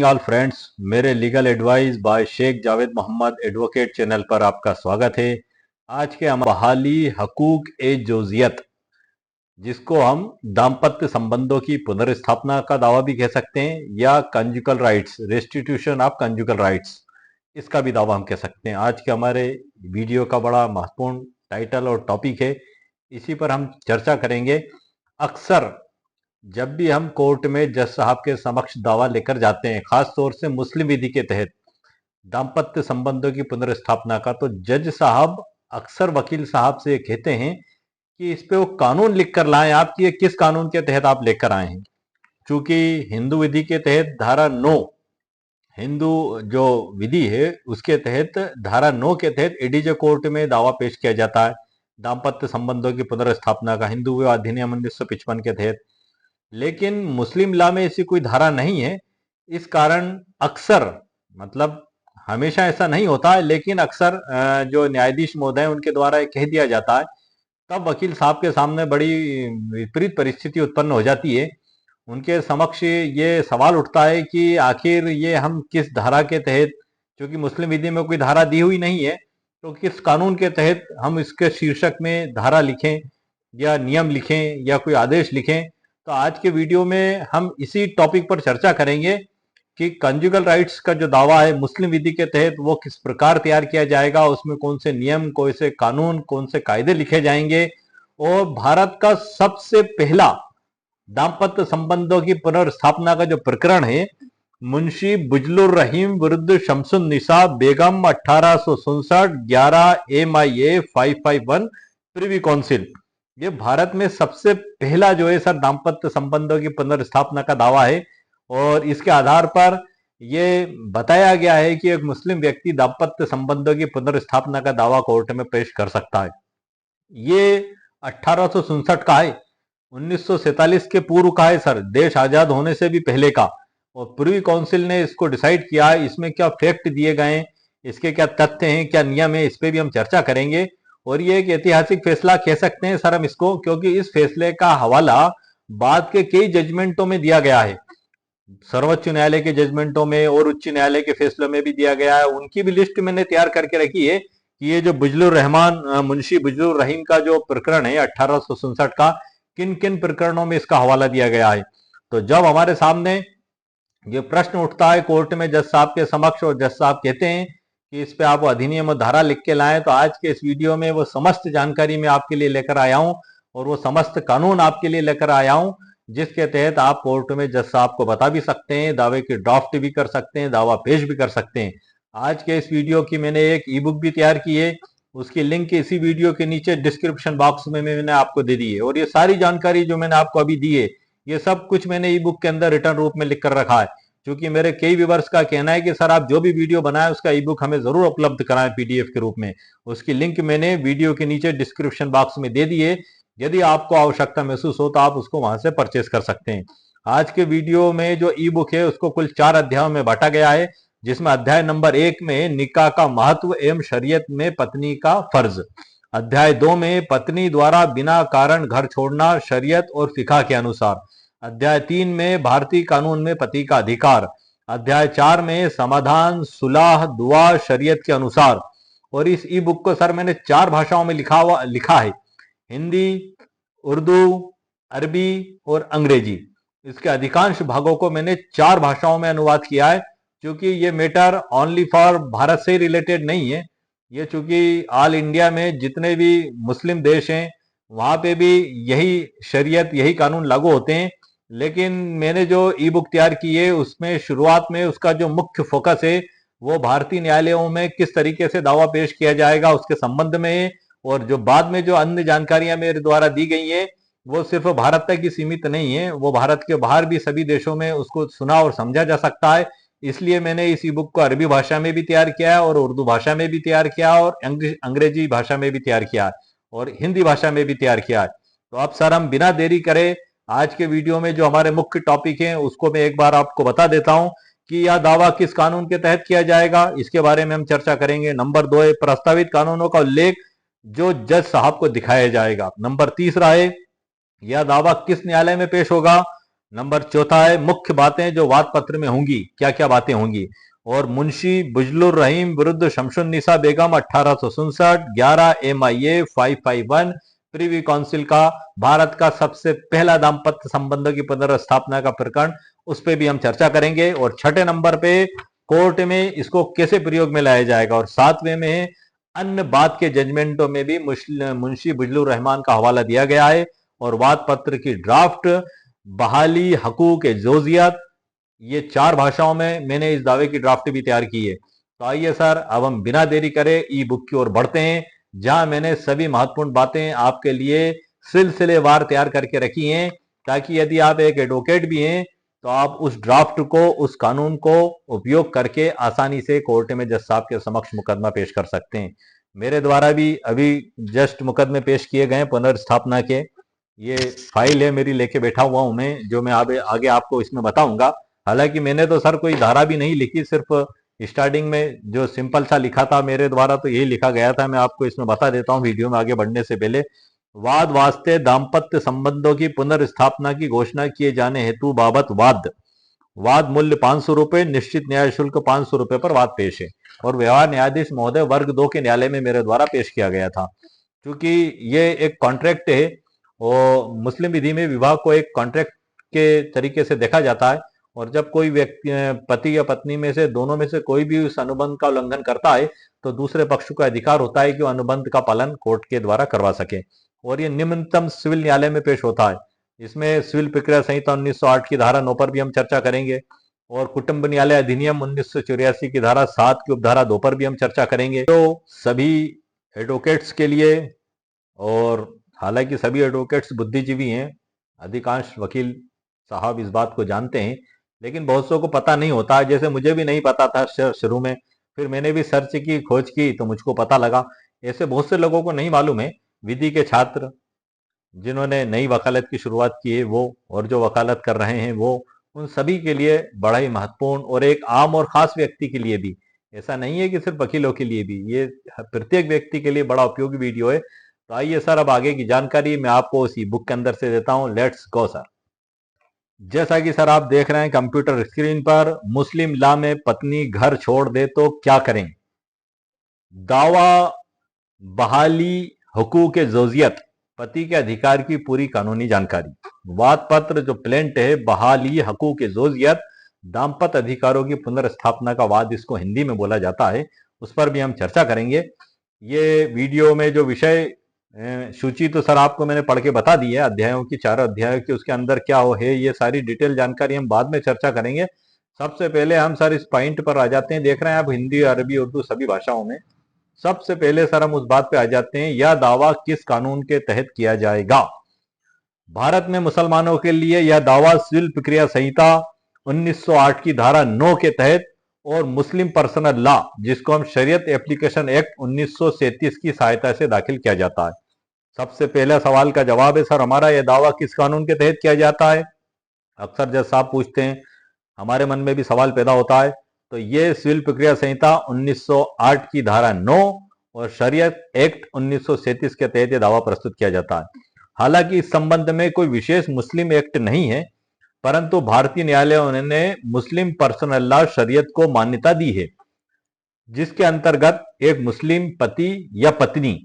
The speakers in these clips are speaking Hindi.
ऑल फ्रेंड्स, मेरे legal advice by Sheikh Javed Mohammad advocate channel पर आपका स्वागत है। आज के हम बहाली हकूक ए जोजियत, जिसको हम दाम्पत्य संबंधों की पुनर्स्थापना का दावा भी कह सकते हैं या conjugal rights, restitution of conjugal rights, इसका भी दावा हम कह सकते हैं। आज के हमारे वीडियो का बड़ा महत्वपूर्ण टाइटल और टॉपिक है, इसी पर हम चर्चा करेंगे। अक्सर जब भी हम कोर्ट में जज साहब के समक्ष दावा लेकर जाते हैं, खास तौर से मुस्लिम विधि के तहत दाम्पत्य संबंधों की पुनर्स्थापना का, तो जज साहब अक्सर वकील साहब से कहते हैं कि इस पे वो कानून लिख कर लाएं आप कि ये किस कानून के तहत आप लेकर आए हैं। चूंकि हिंदू विधि के तहत धारा 9, हिंदू जो विधि है उसके तहत धारा 9 के तहत एडीजे कोर्ट में दावा पेश किया जाता है दाम्पत्य संबंधों की पुनर्स्थापना का, हिंदू विवाह अधिनियम 1955 के तहत। लेकिन मुस्लिम लॉ में ऐसी कोई धारा नहीं है। इस कारण अक्सर, मतलब हमेशा ऐसा नहीं होता है, लेकिन अक्सर जो न्यायाधीश महोदय उनके द्वारा कह दिया जाता है, तब वकील साहब के सामने बड़ी विपरीत परिस्थिति उत्पन्न हो जाती है। उनके समक्ष ये सवाल उठता है कि आखिर ये हम किस धारा के तहत, क्योंकि मुस्लिम विधि में कोई धारा दी हुई नहीं है, तो किस कानून के तहत हम इसके शीर्षक में धारा लिखें या नियम लिखें या कोई आदेश लिखें। तो आज के वीडियो में हम इसी टॉपिक पर चर्चा करेंगे कि कंजुगल राइट्स का जो दावा है मुस्लिम विधि के तहत वो किस प्रकार तैयार किया जाएगा, उसमें कौन से नियम, कौन से कानून, कौन से कायदे लिखे जाएंगे, और भारत का सबसे पहला दाम्पत्य संबंधों की पुनर्स्थापना का जो प्रकरण है, मुंशी बुजलुर रहीम विरुद्ध शमसुन निसा बेगम 1867 11 MIA 551 प्रिवी काउंसिल, ये भारत में सबसे पहला जो है सर दाम्पत्य संबंधों की पुनर्स्थापना का दावा है। और इसके आधार पर यह बताया गया है कि एक मुस्लिम व्यक्ति दाम्पत्य संबंधों की पुनर्स्थापना का दावा कोर्ट में पेश कर सकता है। ये 1867 का है, 1947 के पूर्व का है सर, देश आजाद होने से भी पहले का। और प्रिवी काउंसिल ने इसको डिसाइड किया है। इसमें क्या फैक्ट दिए गए हैं, इसके क्या तथ्य हैं, क्या नियम है, इस पे भी हम चर्चा करेंगे। और ये एक ऐतिहासिक फैसला कह सकते हैं सर हम इसको, क्योंकि इस फैसले का हवाला बाद के कई जजमेंटों में दिया गया है, सर्वोच्च न्यायालय के जजमेंटों में और उच्च न्यायालय के फैसलों में भी दिया गया है। उनकी भी लिस्ट मैंने तैयार करके रखी है कि ये जो बुजलुर रहमान, मुंशी बुजलुर रहीम का जो प्रकरण है 1867 का, किन किन प्रकरणों में इसका हवाला दिया गया है। तो जब हमारे सामने ये प्रश्न उठता है कोर्ट में जज साहब के समक्ष, और जज साहब कहते हैं कि इस पे आप अधिनियम और धारा लिख के लाएं, तो आज के इस वीडियो में वो समस्त जानकारी मैं आपके लिए लेकर आया हूं और वो समस्त कानून आपके लिए लेकर आया हूं, जिसके तहत आप कोर्ट में जज साहब को बता भी सकते हैं, दावे की ड्राफ्ट भी कर सकते हैं, दावा पेश भी कर सकते हैं। आज के इस वीडियो की मैंने एक ई बुक भी तैयार की है, उसकी लिंक इसी वीडियो के नीचे डिस्क्रिप्शन बॉक्स में मैंने आपको दे दी है। और ये सारी जानकारी जो मैंने आपको अभी दी है, ये सब कुछ मैंने ई बुक के अंदर रिटर्न रूप में लिख कर रखा है, क्योंकि मेरे कई व्यूवर्स का कहना है कि सर आप जो भी वीडियो बनाए उसका ई बुक हमें जरूर उपलब्ध कराएं PDF के रूप में। उसकी लिंक मैंने वीडियो के नीचे डिस्क्रिप्शन बॉक्स में दे दी है। यदि आपको आवश्यकता महसूस हो तो आप उसको वहां से परचेस कर सकते हैं। आज के वीडियो में जो ई बुक है उसको कुल 4 अध्यायों में बांटा गया है, जिसमें अध्याय नंबर 1 में निकाह का महत्व एवं शरीयत में पत्नी का फर्ज, अध्याय 2 में पत्नी द्वारा बिना कारण घर छोड़ना शरीयत और फिका के अनुसार, अध्याय 3 में भारतीय कानून में पति का अधिकार, अध्याय 4 में समाधान सुलह दुआ शरीयत के अनुसार। और इस ई बुक को सर मैंने 4 भाषाओं में लिखा है, हिंदी, उर्दू, अरबी और अंग्रेजी। इसके अधिकांश भागों को मैंने 4 भाषाओं में अनुवाद किया है, क्योंकि ये मैटर ओनली फॉर भारत से रिलेटेड नहीं है। ये चूंकि ऑल इंडिया में जितने भी मुस्लिम देश हैं वहां पे भी यही शरीयत, यही कानून लागू होते हैं। लेकिन मैंने जो ई बुक तैयार की है उसमें शुरुआत में उसका जो मुख्य फोकस है वो भारतीय न्यायालयों में किस तरीके से दावा पेश किया जाएगा उसके संबंध में है। और जो बाद में जो अन्य जानकारियां मेरे द्वारा दी गई है वो सिर्फ भारत तक ही सीमित नहीं है, वो भारत के बाहर भी सभी देशों में उसको सुना और समझा जा सकता है। इसलिए मैंने इस ई बुक को अरबी भाषा में भी तैयार किया है और उर्दू भाषा में भी तैयार किया और अंग्रेजी भाषा में भी तैयार किया है और हिंदी भाषा में भी तैयार किया है। तो अब सर हम बिना देरी करे आज के वीडियो में जो हमारे मुख्य टॉपिक हैं उसको मैं एक बार आपको बता देता हूं कि यह दावा किस कानून के तहत किया जाएगा, इसके बारे में हम चर्चा करेंगे। नंबर 2 है प्रस्तावित कानूनों का उल्लेख जो जज साहब को दिखाया जाएगा। नंबर 3 है यह दावा किस न्यायालय में पेश होगा, नंबर चौथा है मुख्य बातें जो वाद पत्र में होंगी, क्या क्या बातें होंगी। और मुंशी बुजलुर रहीम विरुद्ध शमशुन्निसा बेगम 1867, 11 MIA 551, प्रीवी काउंसिल का भारत का सबसे पहला दाम्पत्य संबंधों की पुनर्स्थापना का प्रकरण, उस पर भी हम चर्चा करेंगे। और छठे नंबर पे कोर्ट में इसको कैसे प्रयोग में लाया जाएगा। और सातवें में अन्य बात के जजमेंटों में भी मुंशी बुजलुर रहमान का हवाला दिया गया है। और वाद पत्र की ड्राफ्ट, बहाली हकूक जोजियत, ये 4 भाषाओं में मैंने इस दावे की ड्राफ्ट भी तैयार की है। तो आइए सर, अब हम बिना देरी करे ई बुक की ओर बढ़ते हैं, जहां मैंने सभी महत्वपूर्ण बातें आपके लिए सिलसिलेवार तैयार करके रखी हैं, ताकि यदि आप एक एडवोकेट भी हैं तो आप उस ड्राफ्ट को, उस कानून को उपयोग करके आसानी से कोर्ट में जज साहब के समक्ष मुकदमा पेश कर सकते हैं। मेरे द्वारा भी अभी जस्ट मुकदमे पेश किए गए पुनर्स्थापना के। ये फाइल है मेरी, लेके बैठा हुआ हूं मैं, जो मैं आगे आपको इसमें बताऊंगा। हालांकि मैंने तो सर कोई धारा भी नहीं लिखी, सिर्फ स्टार्टिंग में जो सिंपल सा लिखा था मेरे द्वारा, तो यही लिखा गया था। मैं आपको इसमें बता देता हूं वीडियो में आगे बढ़ने से पहले। वाद वास्ते दाम्पत्य संबंधों की पुनर्स्थापना की घोषणा किए जाने हेतु बाबत वाद मूल्य 500 रुपए, निश्चित न्याय शुल्क 500 रुपए पर वाद पेश है। और व्यवहार न्यायाधीश महोदय वर्ग 2 के न्यायालय में मेरे द्वारा पेश किया गया था। क्योंकि ये एक कॉन्ट्रैक्ट है और मुस्लिम विधि में विवाह को एक कॉन्ट्रैक्ट के तरीके से देखा जाता है। और जब कोई व्यक्ति, पति या पत्नी में से दोनों में से कोई भी उस अनुबंध का उल्लंघन करता है तो दूसरे पक्ष को अधिकार होता है कि वो अनुबंध का पालन कोर्ट के द्वारा करवा सके। और ये निम्नतम सिविल न्यायालय में पेश होता है। इसमें सिविल प्रक्रिया संहिता 1908 की धारा 9 पर भी हम चर्चा करेंगे। और कुटुंब न्यायालय अधिनियम 1984 की धारा 7 की उपधारा 2 पर भी हम चर्चा करेंगे। तो सभी एडवोकेट्स के लिए, और हालांकि सभी एडवोकेट्स बुद्धिजीवी हैं, अधिकांश वकील साहब इस बात को जानते हैं, लेकिन बहुत सौ को पता नहीं होता है। जैसे मुझे भी नहीं पता था शुरू में, फिर मैंने भी सर्च की, खोज की, तो मुझको पता लगा। ऐसे बहुत से लोगों को नहीं मालूम है। विधि के छात्र जिन्होंने नई वकालत की शुरुआत की है वो, और जो वकालत कर रहे हैं वो, उन सभी के लिए बड़ा ही महत्वपूर्ण, और एक आम और खास व्यक्ति के लिए भी, ऐसा नहीं है कि सिर्फ वकीलों के लिए भी, ये प्रत्येक व्यक्ति के लिए बड़ा उपयोगी वीडियो है। तो आइए सर, अब आगे की जानकारी मैं आपको उसी बुक के अंदर से देता हूं। Let's go sir. जैसा कि सर आप देख रहे हैं कंप्यूटर स्क्रीन पर, मुस्लिम लॉ में पत्नी घर छोड़ दे तो क्या करें। दावा, बहाली हुकूक जोजियत, पति के अधिकार की पूरी कानूनी जानकारी। वाद पत्र जो प्लेंट है, बहाली हकूक जोजियत, दाम्पत्य अधिकारों की पुनर्स्थापना का वाद, इसको हिंदी में बोला जाता है, उस पर भी हम चर्चा करेंगे। ये वीडियो में जो विषय सूची तो सर आपको मैंने पढ़ के बता दी है, अध्यायों की, 4 अध्यायों की, उसके अंदर क्या हो है, ये सारी डिटेल जानकारी हम बाद में चर्चा करेंगे। सबसे पहले हम सर इस पॉइंट पर आ जाते हैं। देख रहे हैं आप हिंदी, अरबी, उर्दू सभी भाषाओं में। सबसे पहले सर हम उस बात पे आ जाते हैं, यह दावा किस कानून के तहत किया जाएगा। भारत में मुसलमानों के लिए यह दावा सिविल प्रक्रिया संहिता 1908 की धारा 9 के तहत, और मुस्लिम पर्सनल लॉ, जिसको हम शरीयत एप्लीकेशन एक्ट 1937 की सहायता से दाखिल किया जाता है। सबसे पहला सवाल का जवाब है सर हमारा, यह दावा किस कानून के तहत किया जाता है। अक्सर जज साहब पूछते हैं, हमारे मन में भी सवाल पैदा होता है। तो ये सिविल प्रक्रिया संहिता 1908 की धारा 9 और शरीयत एक्ट 1937 के तहत यह दावा प्रस्तुत किया जाता है। हालांकि इस संबंध में कोई विशेष मुस्लिम एक्ट नहीं है, परंतु भारतीय न्यायालयों ने मुस्लिम पर्सनल लॉ शरीयत को मान्यता दी है, जिसके अंतर्गत एक मुस्लिम पति या पत्नी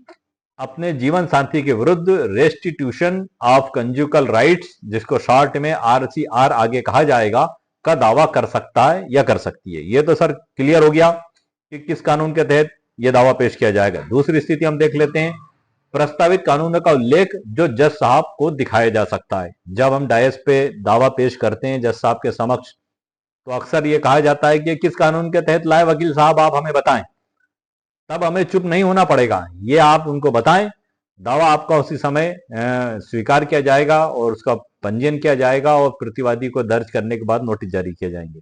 अपने जीवन साथी के विरुद्ध रेस्टिट्यूशन ऑफ कंजुगल राइट्स, जिसको शॉर्ट में RCR आगे कहा जाएगा, का दावा कर सकता है या कर सकती है। ये तो सर क्लियर हो गया कि किस कानून के तहत यह दावा पेश किया जाएगा। दूसरी स्थिति हम देख लेते हैं, प्रस्तावित कानून का उल्लेख जो जज साहब को दिखाया जा सकता है। जब हम डायस पे दावा पेश करते हैं जज साहब के समक्ष, तो अक्सर ये कहा जाता है कि किस कानून के तहत लाए वकील साहब, आप हमें बताएं। तब हमें चुप नहीं होना पड़ेगा, ये आप उनको बताएं। दावा आपका उसी समय स्वीकार किया जाएगा और उसका पंजीयन किया जाएगा और प्रतिवादी को दर्ज करने के बाद नोटिस जारी किए जाएंगे।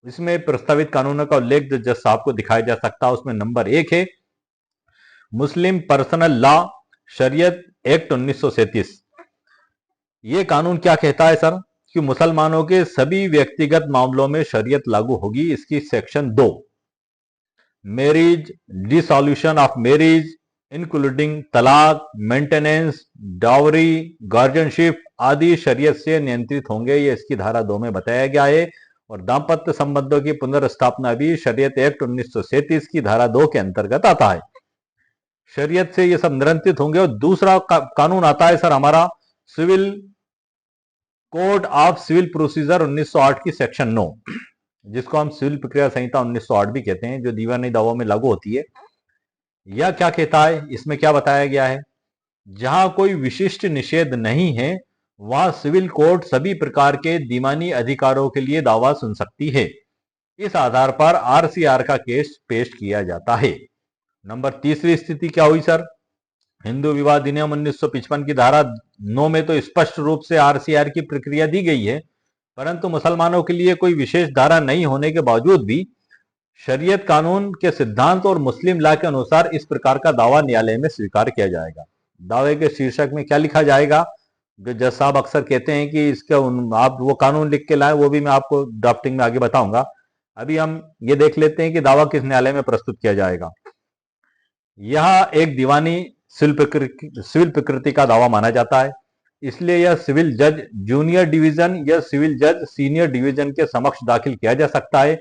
इसमें प्रस्तावित कानूनों का उल्लेख जो जज साहब को दिखाया जा सकता है, उसमें नंबर 1 है मुस्लिम पर्सनल लॉ शरीयत एक्ट 1937। ये कानून क्या कहता है सर, कि मुसलमानों के सभी व्यक्तिगत मामलों में शरीयत लागू होगी। इसकी section 2, marriage, dissolution of marriage including तलाक, मेंटेनेंस, डावरी, गार्जियनशिप, आदि शरीयत से नियंत्रित होंगे, ये इसकी धारा 2 में बताया गया है। और दाम्पत्य संबंधों की पुनर्स्थापना भी शरीयत एक्ट 1937 की धारा 2 के अंतर्गत आता है। शरीयत से ये सब नियंत्रित होंगे। और दूसरा कानून आता है सर हमारा civil code of civil procedure 1908 की सेक्शन 9, जिसको हम सिविल प्रक्रिया संहिता 1908 भी कहते हैं, जो दीवानी दावों में लागू होती है। यह क्या कहता है, इसमें क्या बताया गया है, जहां कोई विशिष्ट निषेध नहीं है वहां सिविल कोर्ट सभी प्रकार के दीवानी अधिकारों के लिए दावा सुन सकती है। इस आधार पर आरसीआर का केस पेश किया जाता है। नंबर तीसरी स्थिति क्या हुई सर, हिंदू विवाह अधिनियम 1955 की धारा 9 में तो स्पष्ट रूप से आरसीआर की प्रक्रिया दी गई है, परंतु मुसलमानों के लिए कोई विशेष धारा नहीं होने के बावजूद भी शरीयत कानून के सिद्धांत और मुस्लिम लॉ के अनुसार इस प्रकार का दावा न्यायालय में स्वीकार किया जाएगा। दावे के शीर्षक में क्या लिखा जाएगा, जो जज साहब अक्सर कहते हैं कि इसका आप वो कानून लिख के लाए, वो भी मैं आपको ड्राफ्टिंग में आगे बताऊंगा। अभी हम ये देख लेते हैं कि दावा किस न्यायालय में प्रस्तुत किया जाएगा। यह एक दीवानी सिविल प्रकृति का दावा माना जाता है, इसलिए यह सिविल जज जूनियर डिवीजन या सिविल जज सीनियर डिवीजन के समक्ष दाखिल किया जा सकता है।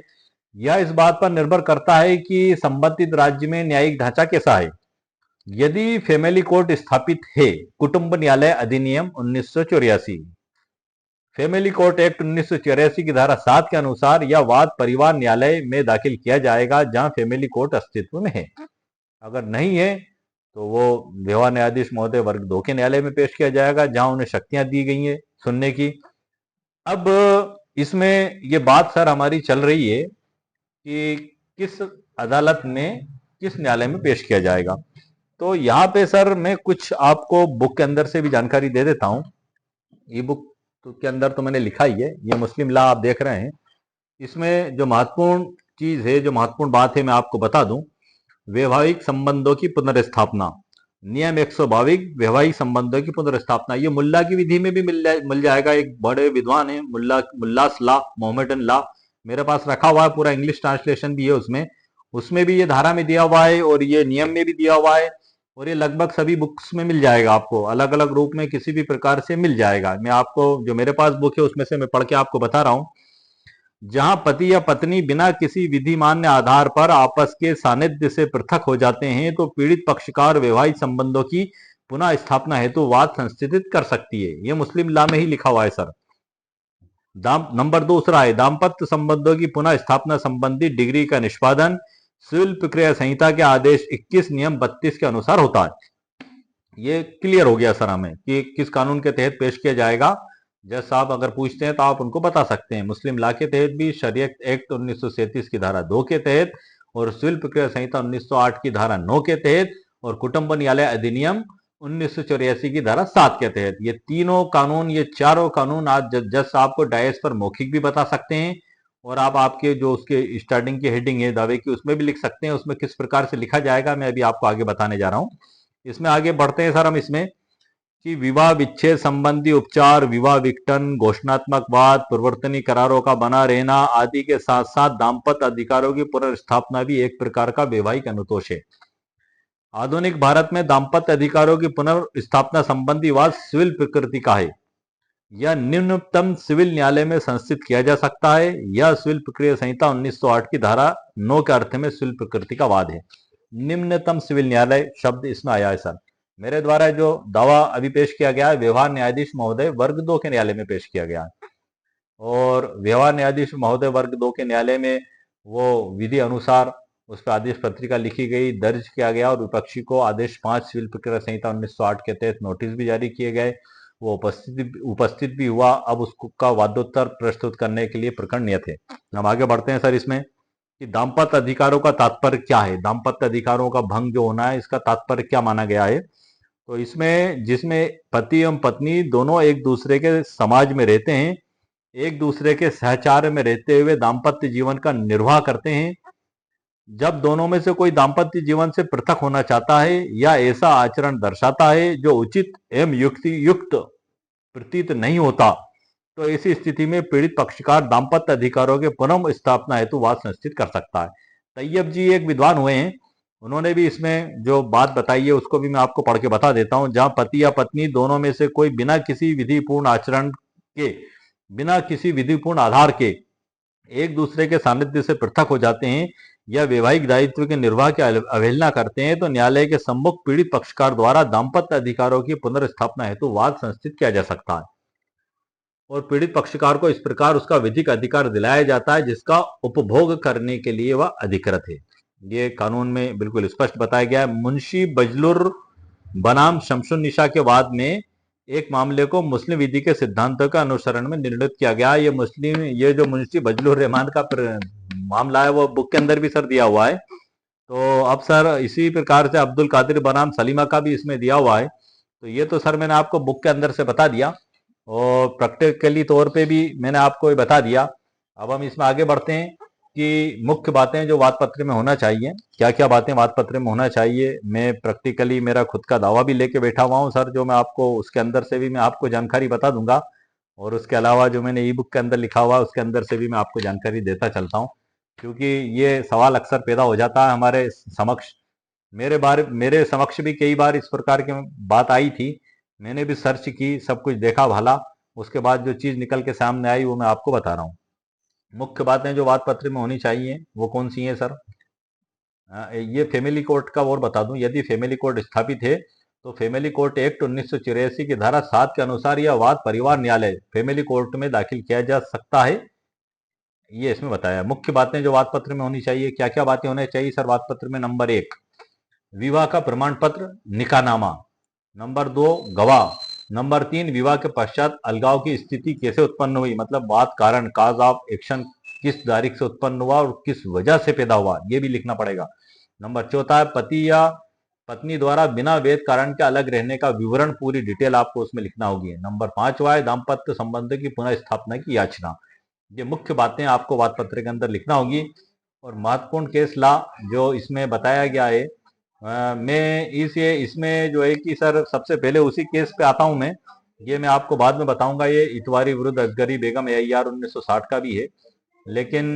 यह इस बात पर निर्भर करता है कि संबंधित राज्य में न्यायिक ढांचा कैसा है। यदि फैमिली कोर्ट स्थापित है, कुटुंब न्यायालय अधिनियम 1984, फैमिली कोर्ट एक्ट 1984 की धारा 7 के अनुसार यह वाद परिवार न्यायालय में दाखिल किया जाएगा जहां फैमिली कोर्ट अस्तित्व में है। अगर नहीं है तो वो विवाह न्यायाधीश महोदय वर्ग 2 के न्यायालय में पेश किया जाएगा, जहां उन्हें शक्तियां दी गई हैं सुनने की। अब इसमें ये बात सर हमारी चल रही है कि किस अदालत में किस न्यायालय में पेश किया जाएगा। तो यहाँ पे सर मैं कुछ आपको बुक के अंदर से भी जानकारी दे देता हूँ। ई बुक के अंदर तो मैंने लिखा ही है, ये मुस्लिम लॉ आप देख रहे हैं। इसमें जो महत्वपूर्ण चीज है, जो महत्वपूर्ण बात है, मैं आपको बता दूं। वैवाहिक संबंधों की पुनर्स्थापना, नियम 122 वैवाहिक संबंधों की पुनर्स्थापना, ये मुल्ला की विधि में भी मिल जाएगा। एक बड़े विद्वान है मुल्लास लॉ, मोहम्मदन लॉ, मेरे पास रखा हुआ है, पूरा इंग्लिश ट्रांसलेशन भी है उसमें भी ये धारा में दिया हुआ है और ये नियम में भी दिया हुआ है। और ये लगभग सभी बुक्स में मिल जाएगा, आपको अलग अलग रूप में किसी भी प्रकार से मिल जाएगा। मैं आपको जो मेरे पास बुक है उसमें से मैं पढ़ के आपको बता रहा हूं। जहां पति या पत्नी बिना किसी विधि मान्य आधार पर आपस के सानिध्य से पृथक हो जाते हैं तो पीड़ित पक्षकार वैवाहिक संबंधों की पुनः स्थापना हेतु वाद संस्थित कर सकती है। यह मुस्लिम लॉ में ही लिखा हुआ है सर। नंबर दूसरा है दाम्पत्य संबंधों की पुनः स्थापना संबंधी डिग्री का निष्पादन सिविल प्रक्रिया संहिता के आदेश 21 नियम 32 के अनुसार होता है। ये क्लियर हो गया सर हमें कि किस कानून के तहत पेश किया जाएगा। जज साहब अगर पूछते हैं तो आप उनको बता सकते हैं, मुस्लिम लॉ के तहत भी, शरीयत एक्ट 1937 की धारा 2 के तहत, और सिविल प्रक्रिया संहिता 1908 की धारा 9 के तहत, और कुटुंब न्यायालय अधिनियम 1984 की धारा 7 के तहत। ये तीनों कानून, ये चारों कानून आज जज साहब को डायस पर मौखिक भी बता सकते हैं, और आप आपके जो उसके स्टार्टिंग की हेडिंग है दावे की, उसमें भी लिख सकते हैं। उसमें किस प्रकार से लिखा जाएगा मैं अभी आपको आगे बताने जा रहा हूं। इसमें आगे बढ़ते हैं सर हम इसमें कि विवाह विच्छेद संबंधी उपचार, विवाह विघटन, घोषणात्मक वाद, प्रवर्तनीय करारों का बना रहना आदि के साथ साथ दाम्पत्य अधिकारों की पुनर्स्थापना भी एक प्रकार का वैवाहिक अनुतोष है। आधुनिक भारत में दाम्पत्य अधिकारों की पुनर्स्थापना संबंधी वाद सिविल प्रकृति का है। यह निम्नतम सिविल न्यायालय में संस्थित किया जा सकता है। यह सिविल प्रक्रिया संहिता 1908 की धारा 9 के अर्थ में सिविल प्रकृति का वाद है। निम्नतम सिविल न्यायालय शब्द इसमें आया है सर। मेरे द्वारा जो दावा अभी पेश किया गया है व्यवहार न्यायाधीश महोदय वर्ग 2 के न्यायालय में पेश किया गया है, और व्यवहार न्यायाधीश महोदय वर्ग 2 के न्यायालय में वो विधि अनुसार उस पर आदेश पत्रिका लिखी गई, दर्ज किया गया, और विपक्षी को आदेश 5 सिविल प्रक्रिया संहिता 1908 के तहत नोटिस भी जारी किए गए। वो उपस्थित भी हुआ। अब उसका वादोत्तर प्रस्तुत करने के लिए प्रकरण नियत है। हम आगे बढ़ते हैं सर इसमें कि दाम्पत्य अधिकारों का तात्पर्य क्या है। दाम्पत्य अधिकारों का भंग जो होना है, इसका तात्पर्य क्या माना गया है। तो इसमें जिसमें पति एवं पत्नी दोनों एक दूसरे के समाज में रहते हैं, एक दूसरे के सहचार्य में रहते हुए दाम्पत्य जीवन का निर्वाह करते हैं। जब दोनों में से कोई दाम्पत्य जीवन से पृथक होना चाहता है या ऐसा आचरण दर्शाता है जो उचित एवं युक्त प्रतीत नहीं होता, तो ऐसी स्थिति में पीड़ित पक्षकार दाम्पत्य अधिकारों के पुनः स्थापना हेतु वाद संस्थित कर सकता है। तैयब जी एक विद्वान हुए हैं, उन्होंने भी इसमें जो बात बताई है उसको भी मैं आपको पढ़ के बता देता हूं। जहां पति या पत्नी दोनों में से कोई बिना किसी विधिपूर्ण आचरण के, बिना किसी विधिपूर्ण आधार के एक दूसरे के सानिध्य से पृथक हो जाते हैं या वैवाहिक दायित्व के निर्वाह की अवहेलना करते हैं, तो न्यायालय के सम्मुख पीड़ित पक्षकार द्वारा दाम्पत्य अधिकारों की पुनर्स्थापना हेतु वाद संस्थित किया जा सकता है और पीड़ित पक्षकार को इस प्रकार उसका विधिक अधिकार दिलाया जाता है जिसका उपभोग करने के लिए वह अधिकृत है। ये कानून में बिल्कुल स्पष्ट बताया गया है। मुंशी बजलुर बनाम शमसुन्निसा के वाद में एक मामले को मुस्लिम विधि के सिद्धांतों का अनुसरण में निर्णित किया गया। ये जो मुंशी बजलुर रहमान का मामला है वो बुक के अंदर भी सर दिया हुआ है। तो अब सर इसी प्रकार से अब्दुल कादिर बनाम सलीमा का भी इसमें दिया हुआ है। तो ये तो सर मैंने आपको बुक के अंदर से बता दिया और प्रैक्टिकली तौर पे भी मैंने आपको ये बता दिया। अब हम इसमें आगे बढ़ते हैं कि मुख्य बातें जो वाद पत्र में होना चाहिए, क्या क्या बातें वाद पत्र में होना चाहिए। मैं प्रैक्टिकली मेरा खुद का दावा भी लेके बैठा हुआ हूँ सर, जो मैं आपको उसके अंदर से भी मैं आपको जानकारी बता दूंगा और उसके अलावा जो मैंने ई बुक के अंदर लिखा हुआ है उसके अंदर से भी मैं आपको जानकारी देता चलता हूँ, क्योंकि ये सवाल अक्सर पैदा हो जाता है हमारे समक्ष। मेरे समक्ष भी कई बार इस प्रकार की बात आई थी, मैंने भी सर्च की, सब कुछ देखा भाला, उसके बाद जो चीज निकल के सामने आई वो मैं आपको बता रहा हूँ। मुख्य बातें जो वाद पत्र में होनी चाहिए वो कौन सी हैं सर? ये फैमिली कोर्ट का और बता दूं, यदि फैमिली कोर्ट स्थापित है तो फैमिली कोर्ट एक्ट 1984 की धारा 7 के अनुसार यह वाद परिवार न्यायालय फैमिली कोर्ट में दाखिल किया जा सकता है। ये इसमें बताया। मुख्य बातें जो वाद पत्र में होनी चाहिए, क्या क्या बातें होनी चाहिए सर वाद पत्र में? नंबर 1 विवाह का प्रमाण पत्र निकाहनामा। नंबर 2 गवाह। नंबर 3 विवाह के पश्चात अलगाव की स्थिति कैसे उत्पन्न हुई, मतलब बात कारण काज ऑफ एक्शन किस तारीख से उत्पन्न हुआ और किस वजह से पैदा हुआ, ये भी लिखना पड़ेगा। नंबर 4 पति या पत्नी द्वारा बिना वैध कारण के अलग रहने का विवरण, पूरी डिटेल आपको उसमें लिखना होगी। नंबर 5 है दाम्पत्य संबंध की पुनः स्थापना की याचना। ये मुख्य बातें आपको वाद पत्र के अंदर लिखना होगी। और महत्वपूर्ण केस ला जो इसमें बताया गया है, मैं इसमें जो है कि सर सबसे पहले उसी केस पे आता हूं मैं, ये मैं आपको बाद में बताऊंगा। ये इतवारी विरुद्ध असगरी बेगम AIR 1960 का भी है, लेकिन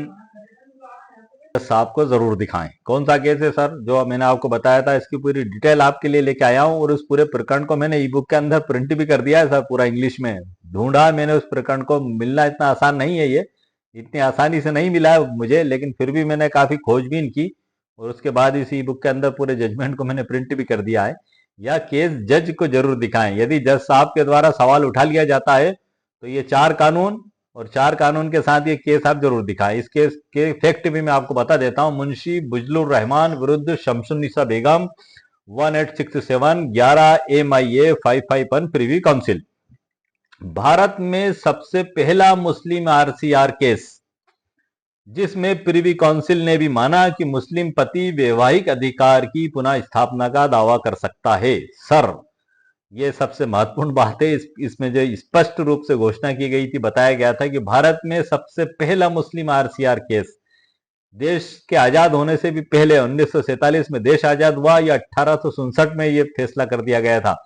साहब को जरूर दिखाएं। कौन सा केस है सर? जो मैंने आपको बताया था, इसकी पूरी डिटेल आपके लिए लेके आया हूं और उस पूरे प्रकरण को मैंने ई बुक के अंदर प्रिंट भी कर दिया है सर, पूरा इंग्लिश में ढूंढा मैंने उस प्रकरण को। मिलना इतना आसान नहीं है, ये इतनी आसानी से नहीं मिला है मुझे, लेकिन फिर भी मैंने काफी खोजबीन की और उसके बाद इस ई बुक के अंदर पूरे जजमेंट को मैंने प्रिंट भी कर दिया है। यह केस जज को जरूर दिखाएं। यदि जज साहब के द्वारा सवाल उठा लिया जाता है तो ये 4 कानून और 4 कानून के साथ ये केस आप जरूर दिखाएं। इस केस के फैक्ट भी मैं आपको बता देता हूं। मुंशी बुजलुर रहमान विरुद्ध शमसुन्निसा बेगम 1867 11 MIA 551 प्रिवी काउंसिल। भारत में सबसे पहला मुस्लिम RCR केस जिसमें प्रिवी काउंसिल ने भी माना कि मुस्लिम पति वैवाहिक अधिकार की पुनः स्थापना का दावा कर सकता है। सर ये सबसे महत्वपूर्ण बात है। इसमें जो स्पष्ट रूप से घोषणा की गई थी, बताया गया था कि भारत में सबसे पहला मुस्लिम RCR केस देश के आजाद होने से भी पहले 1947 में देश आजाद हुआ या 1867 में ये फैसला कर दिया गया था।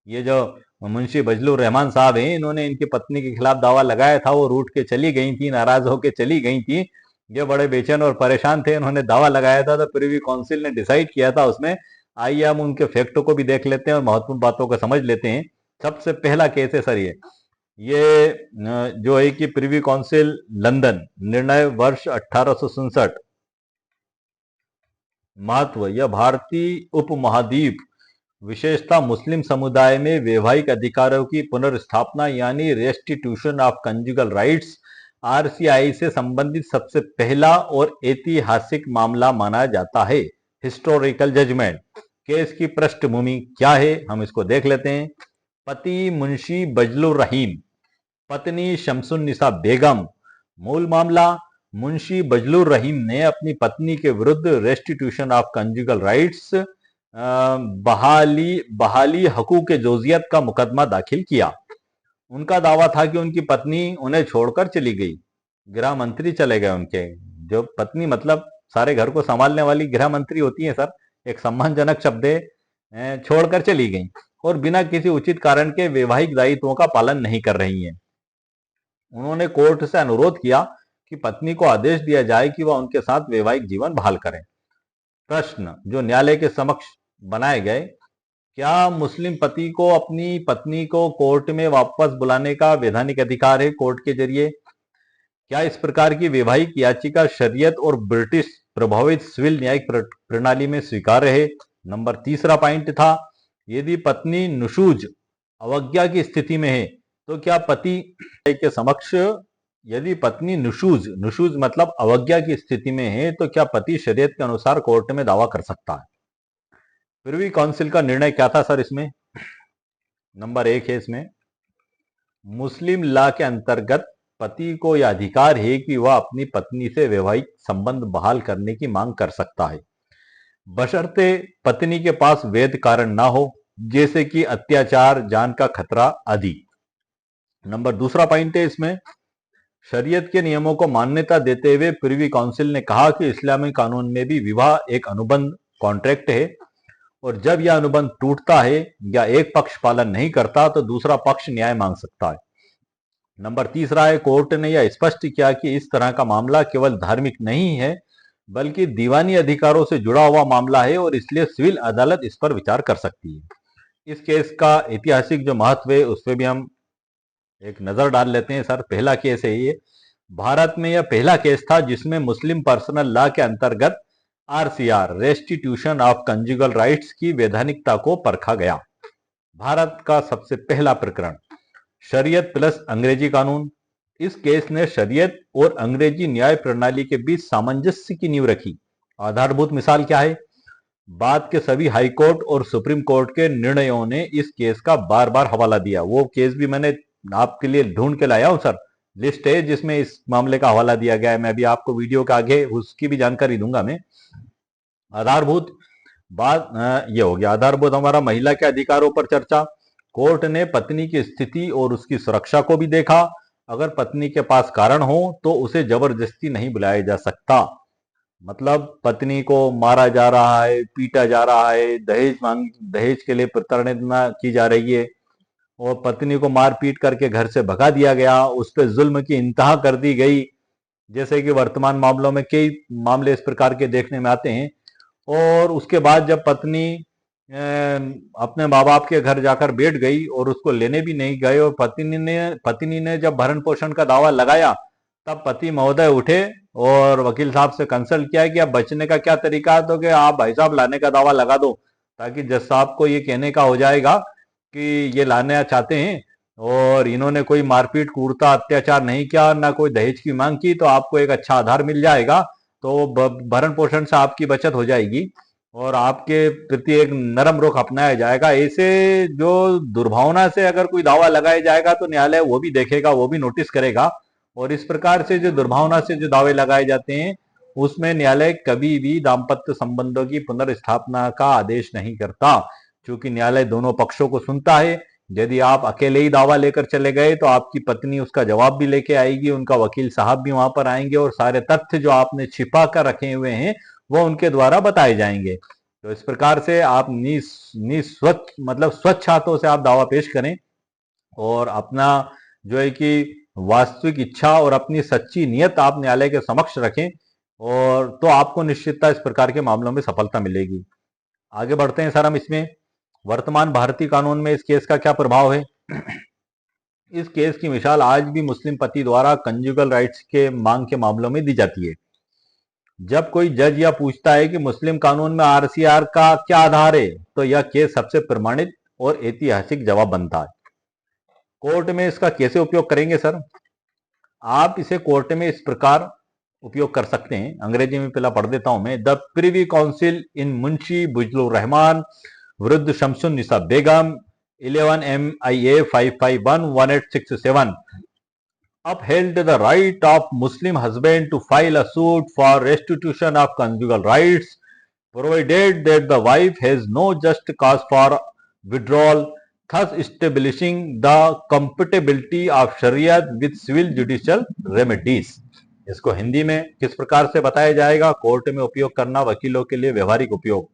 ये जो मुंशी बजलुर रहमान साहब हैं, इन्होंने इनकी पत्नी के खिलाफ दावा लगाया था, वो रूठ के चली गई थी, नाराज होकर चली गई थी। ये बड़े बेचैन और परेशान थे, इन्होंने दावा लगाया था, तो प्रिवी काउंसिल ने डिसाइड किया था उसमें। आइए हम उनके फैक्टों को भी देख लेते हैं और महत्वपूर्ण बातों को समझ लेते हैं। सबसे पहला केस है सर ये जो है कि प्रिवी काउंसिल लंदन निर्णय वर्ष 1867। महत्व, यह भारतीय उपमहाद्वीप विशेषता मुस्लिम समुदाय में वैवाहिक अधिकारों की पुनर्स्थापना यानी restitution of conjugal rights RCI से संबंधित सबसे पहला और ऐतिहासिक मामला माना जाता है। Historical judgement. केस की पृष्ठभूमि क्या है हम इसको देख लेते हैं। पति मुंशी बजलुर रहीम, पत्नी शमसुन्निसा बेगम। मूल मामला, मुंशी बजलुर रहीम ने अपनी पत्नी के विरुद्ध रेस्टिट्यूशन ऑफ कंजुगल राइट्स बहाली हकूक जोजियत का मुकदमा दाखिल किया। उनका दावा था कि उनकी पत्नी उन्हें छोड़कर चली गई। गृह मंत्री चले गए उनके। जो पत्नी मतलब सारे घर को संभालने वाली गृह मंत्री होती है सर, एक सम्मानजनक शब्द है। छोड़कर चली गई और बिना किसी उचित कारण के वैवाहिक दायित्वों का पालन नहीं कर रही हैं। उन्होंने कोर्ट से अनुरोध किया कि पत्नी को आदेश दिया जाए कि वह उनके साथ वैवाहिक जीवन बहाल करें। प्रश्न जो न्यायालय के समक्ष बनाए गए, क्या मुस्लिम पति को अपनी पत्नी को कोर्ट में वापस बुलाने का वैधानिक अधिकार है कोर्ट के जरिए? क्या इस प्रकार की वैवाहिक याचिका शरीयत और ब्रिटिश प्रभावित सिविल न्यायिक प्रणाली में स्वीकार्य है? नंबर तीसरा पॉइंट था, यदि पत्नी नुशूज अवज्ञा की स्थिति में है तो क्या पति के समक्ष, यदि पत्नी नुशूज मतलब अवज्ञा की स्थिति में है तो क्या पति शरीयत के अनुसार कोर्ट में दावा कर सकता है? प्रिवी काउंसिल का निर्णय क्या था सर इसमें? नंबर एक है इसमें, मुस्लिम लॉ के अंतर्गत पति को यह अधिकार है कि वह अपनी पत्नी से वैवाहिक संबंध बहाल करने की मांग कर सकता है, बशर्ते पत्नी के पास वैध कारण ना हो, जैसे कि अत्याचार, जान का खतरा आदि। नंबर दूसरा पॉइंट है इसमें, शरीयत के नियमों को मान्यता देते हुए प्रिवी काउंसिल ने कहा कि इस्लामी कानून में भी विवाह एक अनुबंध कॉन्ट्रैक्ट है और जब यह अनुबंध टूटता है या एक पक्ष पालन नहीं करता तो दूसरा पक्ष न्याय मांग सकता है। नंबर तीसरा है, कोर्ट ने यह स्पष्ट किया कि इस तरह का मामला केवल धार्मिक नहीं है बल्कि दीवानी अधिकारों से जुड़ा हुआ मामला है और इसलिए सिविल अदालत इस पर विचार कर सकती है। इस केस का ऐतिहासिक जो महत्व है उस पर भी हम एक नजर डाल लेते हैं सर। पहला केस है ये, भारत में यह पहला केस था जिसमें मुस्लिम पर्सनल लॉ के अंतर्गत RCR, restitution of conjugal rights की वैधानिकता को परखा गया। भारत का सबसे पहला प्रकरण, शरीयत प्लस अंग्रेजी कानून। इस केस ने शरीयत और अंग्रेजी न्याय प्रणाली के बीच सामंजस्य की नींव रखी। आधारभूत मिसाल क्या है? बाद के सभी हाई कोर्ट और सुप्रीम कोर्ट के निर्णयों ने इस केस का बार बार हवाला दिया। वो केस भी मैंने आपके लिए ढूंढ के लाया हूं सर, लिस्ट है जिसमें इस मामले का हवाला दिया गया है। मैं भी आपको वीडियो के आगे उसकी भी जानकारी दूंगा मैं। आधारभूत बात ये हो गया। आधारभूत हमारा महिला के अधिकारों पर चर्चा। कोर्ट ने पत्नी की स्थिति और उसकी सुरक्षा को भी देखा। अगर पत्नी के पास कारण हो तो उसे जबरदस्ती नहीं बुलाया जा सकता। मतलब पत्नी को मारा जा रहा है, पीटा जा रहा है, दहेज के लिए प्रताड़ना की जा रही है और पत्नी को मार पीट करके घर से भगा दिया गया, उस पर जुल्म की इंतहा कर दी गई, जैसे कि वर्तमान मामलों में कई मामले इस प्रकार के देखने में आते हैं। और उसके बाद जब पत्नी अपने माँ बाप के घर जाकर बैठ गई और उसको लेने भी नहीं गए और पत्नी ने जब भरण पोषण का दावा लगाया तब पति महोदय उठे और वकील साहब से कंसल्ट किया कि अब बचने का क्या तरीका है, तो कि आप भाई साहब लाने का दावा लगा दो ताकि जज साहब को ये कहने का हो जाएगा कि ये लाने चाहते हैं और इन्होंने कोई मारपीट, क्रूरता, अत्याचार नहीं किया, ना कोई दहेज की मांग की, तो आपको एक अच्छा आधार मिल जाएगा, तो भरण पोषण से आपकी बचत हो जाएगी और आपके प्रति एक नरम रुख अपनाया जाएगा। ऐसे जो दुर्भावना से अगर कोई दावा लगाया जाएगा तो न्यायालय वो भी देखेगा, वो भी नोटिस करेगा। और इस प्रकार से जो दुर्भावना से जो दावे लगाए जाते हैं उसमें न्यायालय कभी भी दाम्पत्य संबंधों की पुनर्स्थापना का आदेश नहीं करता, क्योंकि न्यायालय दोनों पक्षों को सुनता है। यदि आप अकेले ही दावा लेकर चले गए तो आपकी पत्नी उसका जवाब भी लेके आएगी, उनका वकील साहब भी वहां पर आएंगे और सारे तथ्य जो आपने छिपा कर रखे हुए हैं वो उनके द्वारा बताए जाएंगे। तो इस प्रकार से आप निस्वच्छ मतलब स्वच्छ हाथों से आप दावा पेश करें और अपना जो है कि वास्तविक इच्छा और अपनी सच्ची नियत आप न्यायालय के समक्ष रखें और तो आपको निश्चितता इस प्रकार के मामलों में सफलता मिलेगी। आगे बढ़ते हैं सर हम इसमें। वर्तमान भारतीय कानून में इस केस का क्या प्रभाव है? इस केस की मिसाल आज भी मुस्लिम पति द्वारा कंजुगल राइट्स के मांग के मामलों में दी जाती है। जब कोई जज यह पूछता है कि मुस्लिम कानून में आरसीआर का क्या आधार है, तो यह केस सबसे प्रमाणित और ऐतिहासिक जवाब बनता है। कोर्ट में इसका कैसे उपयोग करेंगे सर? आप इसे कोर्ट में इस प्रकार उपयोग कर सकते हैं। अंग्रेजी में पहला पढ़ देता हूं मैं। द प्रिवी काउंसिल इन मुंशी बुजलुर रहमान विरुद्ध शमसुन निसा बेगम 11 MIA 551-1867 upheld the right of Muslim husband to file a suit for restitution of conjugal rights, provided that the wife has no just cause for withdrawal, thus establishing the compatibility of Sharia with civil judicial remedies. इसको हिंदी में किस प्रकार से बताया जाएगा? कोर्ट में उपयोग करना वकीलों के लिए व्यवहारिक उपयोग।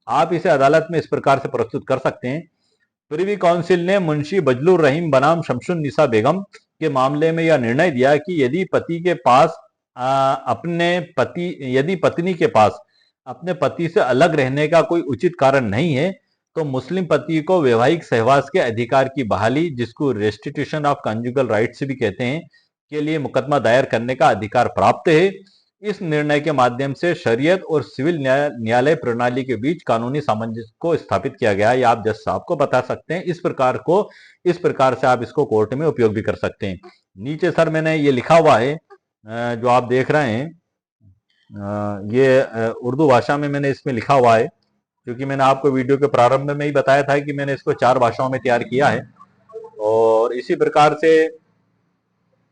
आप इसे अदालत में इस प्रकार से प्रस्तुत कर सकते हैं। प्रिवी काउंसिल ने मुंशी बजलुर रहीम बनाम शमसुन निसा बेगम के मामले में यह निर्णय दिया कि यदि पत्नी के पास अपने पति से अलग रहने का कोई उचित कारण नहीं है, तो मुस्लिम पति को वैवाहिक सहवास के अधिकार की बहाली, जिसको रेस्टिट्यूशन ऑफ कंजुगल राइट्स भी कहते हैं, के लिए मुकदमा दायर करने का अधिकार प्राप्त है। इस निर्णय के माध्यम से शरीयत और सिविल न्यायालय प्रणाली के बीच कानूनी सामंजस्य को स्थापित किया गया है। ये आप जज साहब को बता सकते हैं। इस प्रकार से आप इसको कोर्ट में उपयोग भी कर सकते हैं। नीचे सर मैंने ये लिखा हुआ है, जो आप देख रहे हैं, ये उर्दू भाषा में मैंने इसमें लिखा हुआ है, क्योंकि मैंने आपको वीडियो के प्रारंभ में ही बताया था कि मैंने इसको 4 भाषाओं में तैयार किया है। और इसी प्रकार से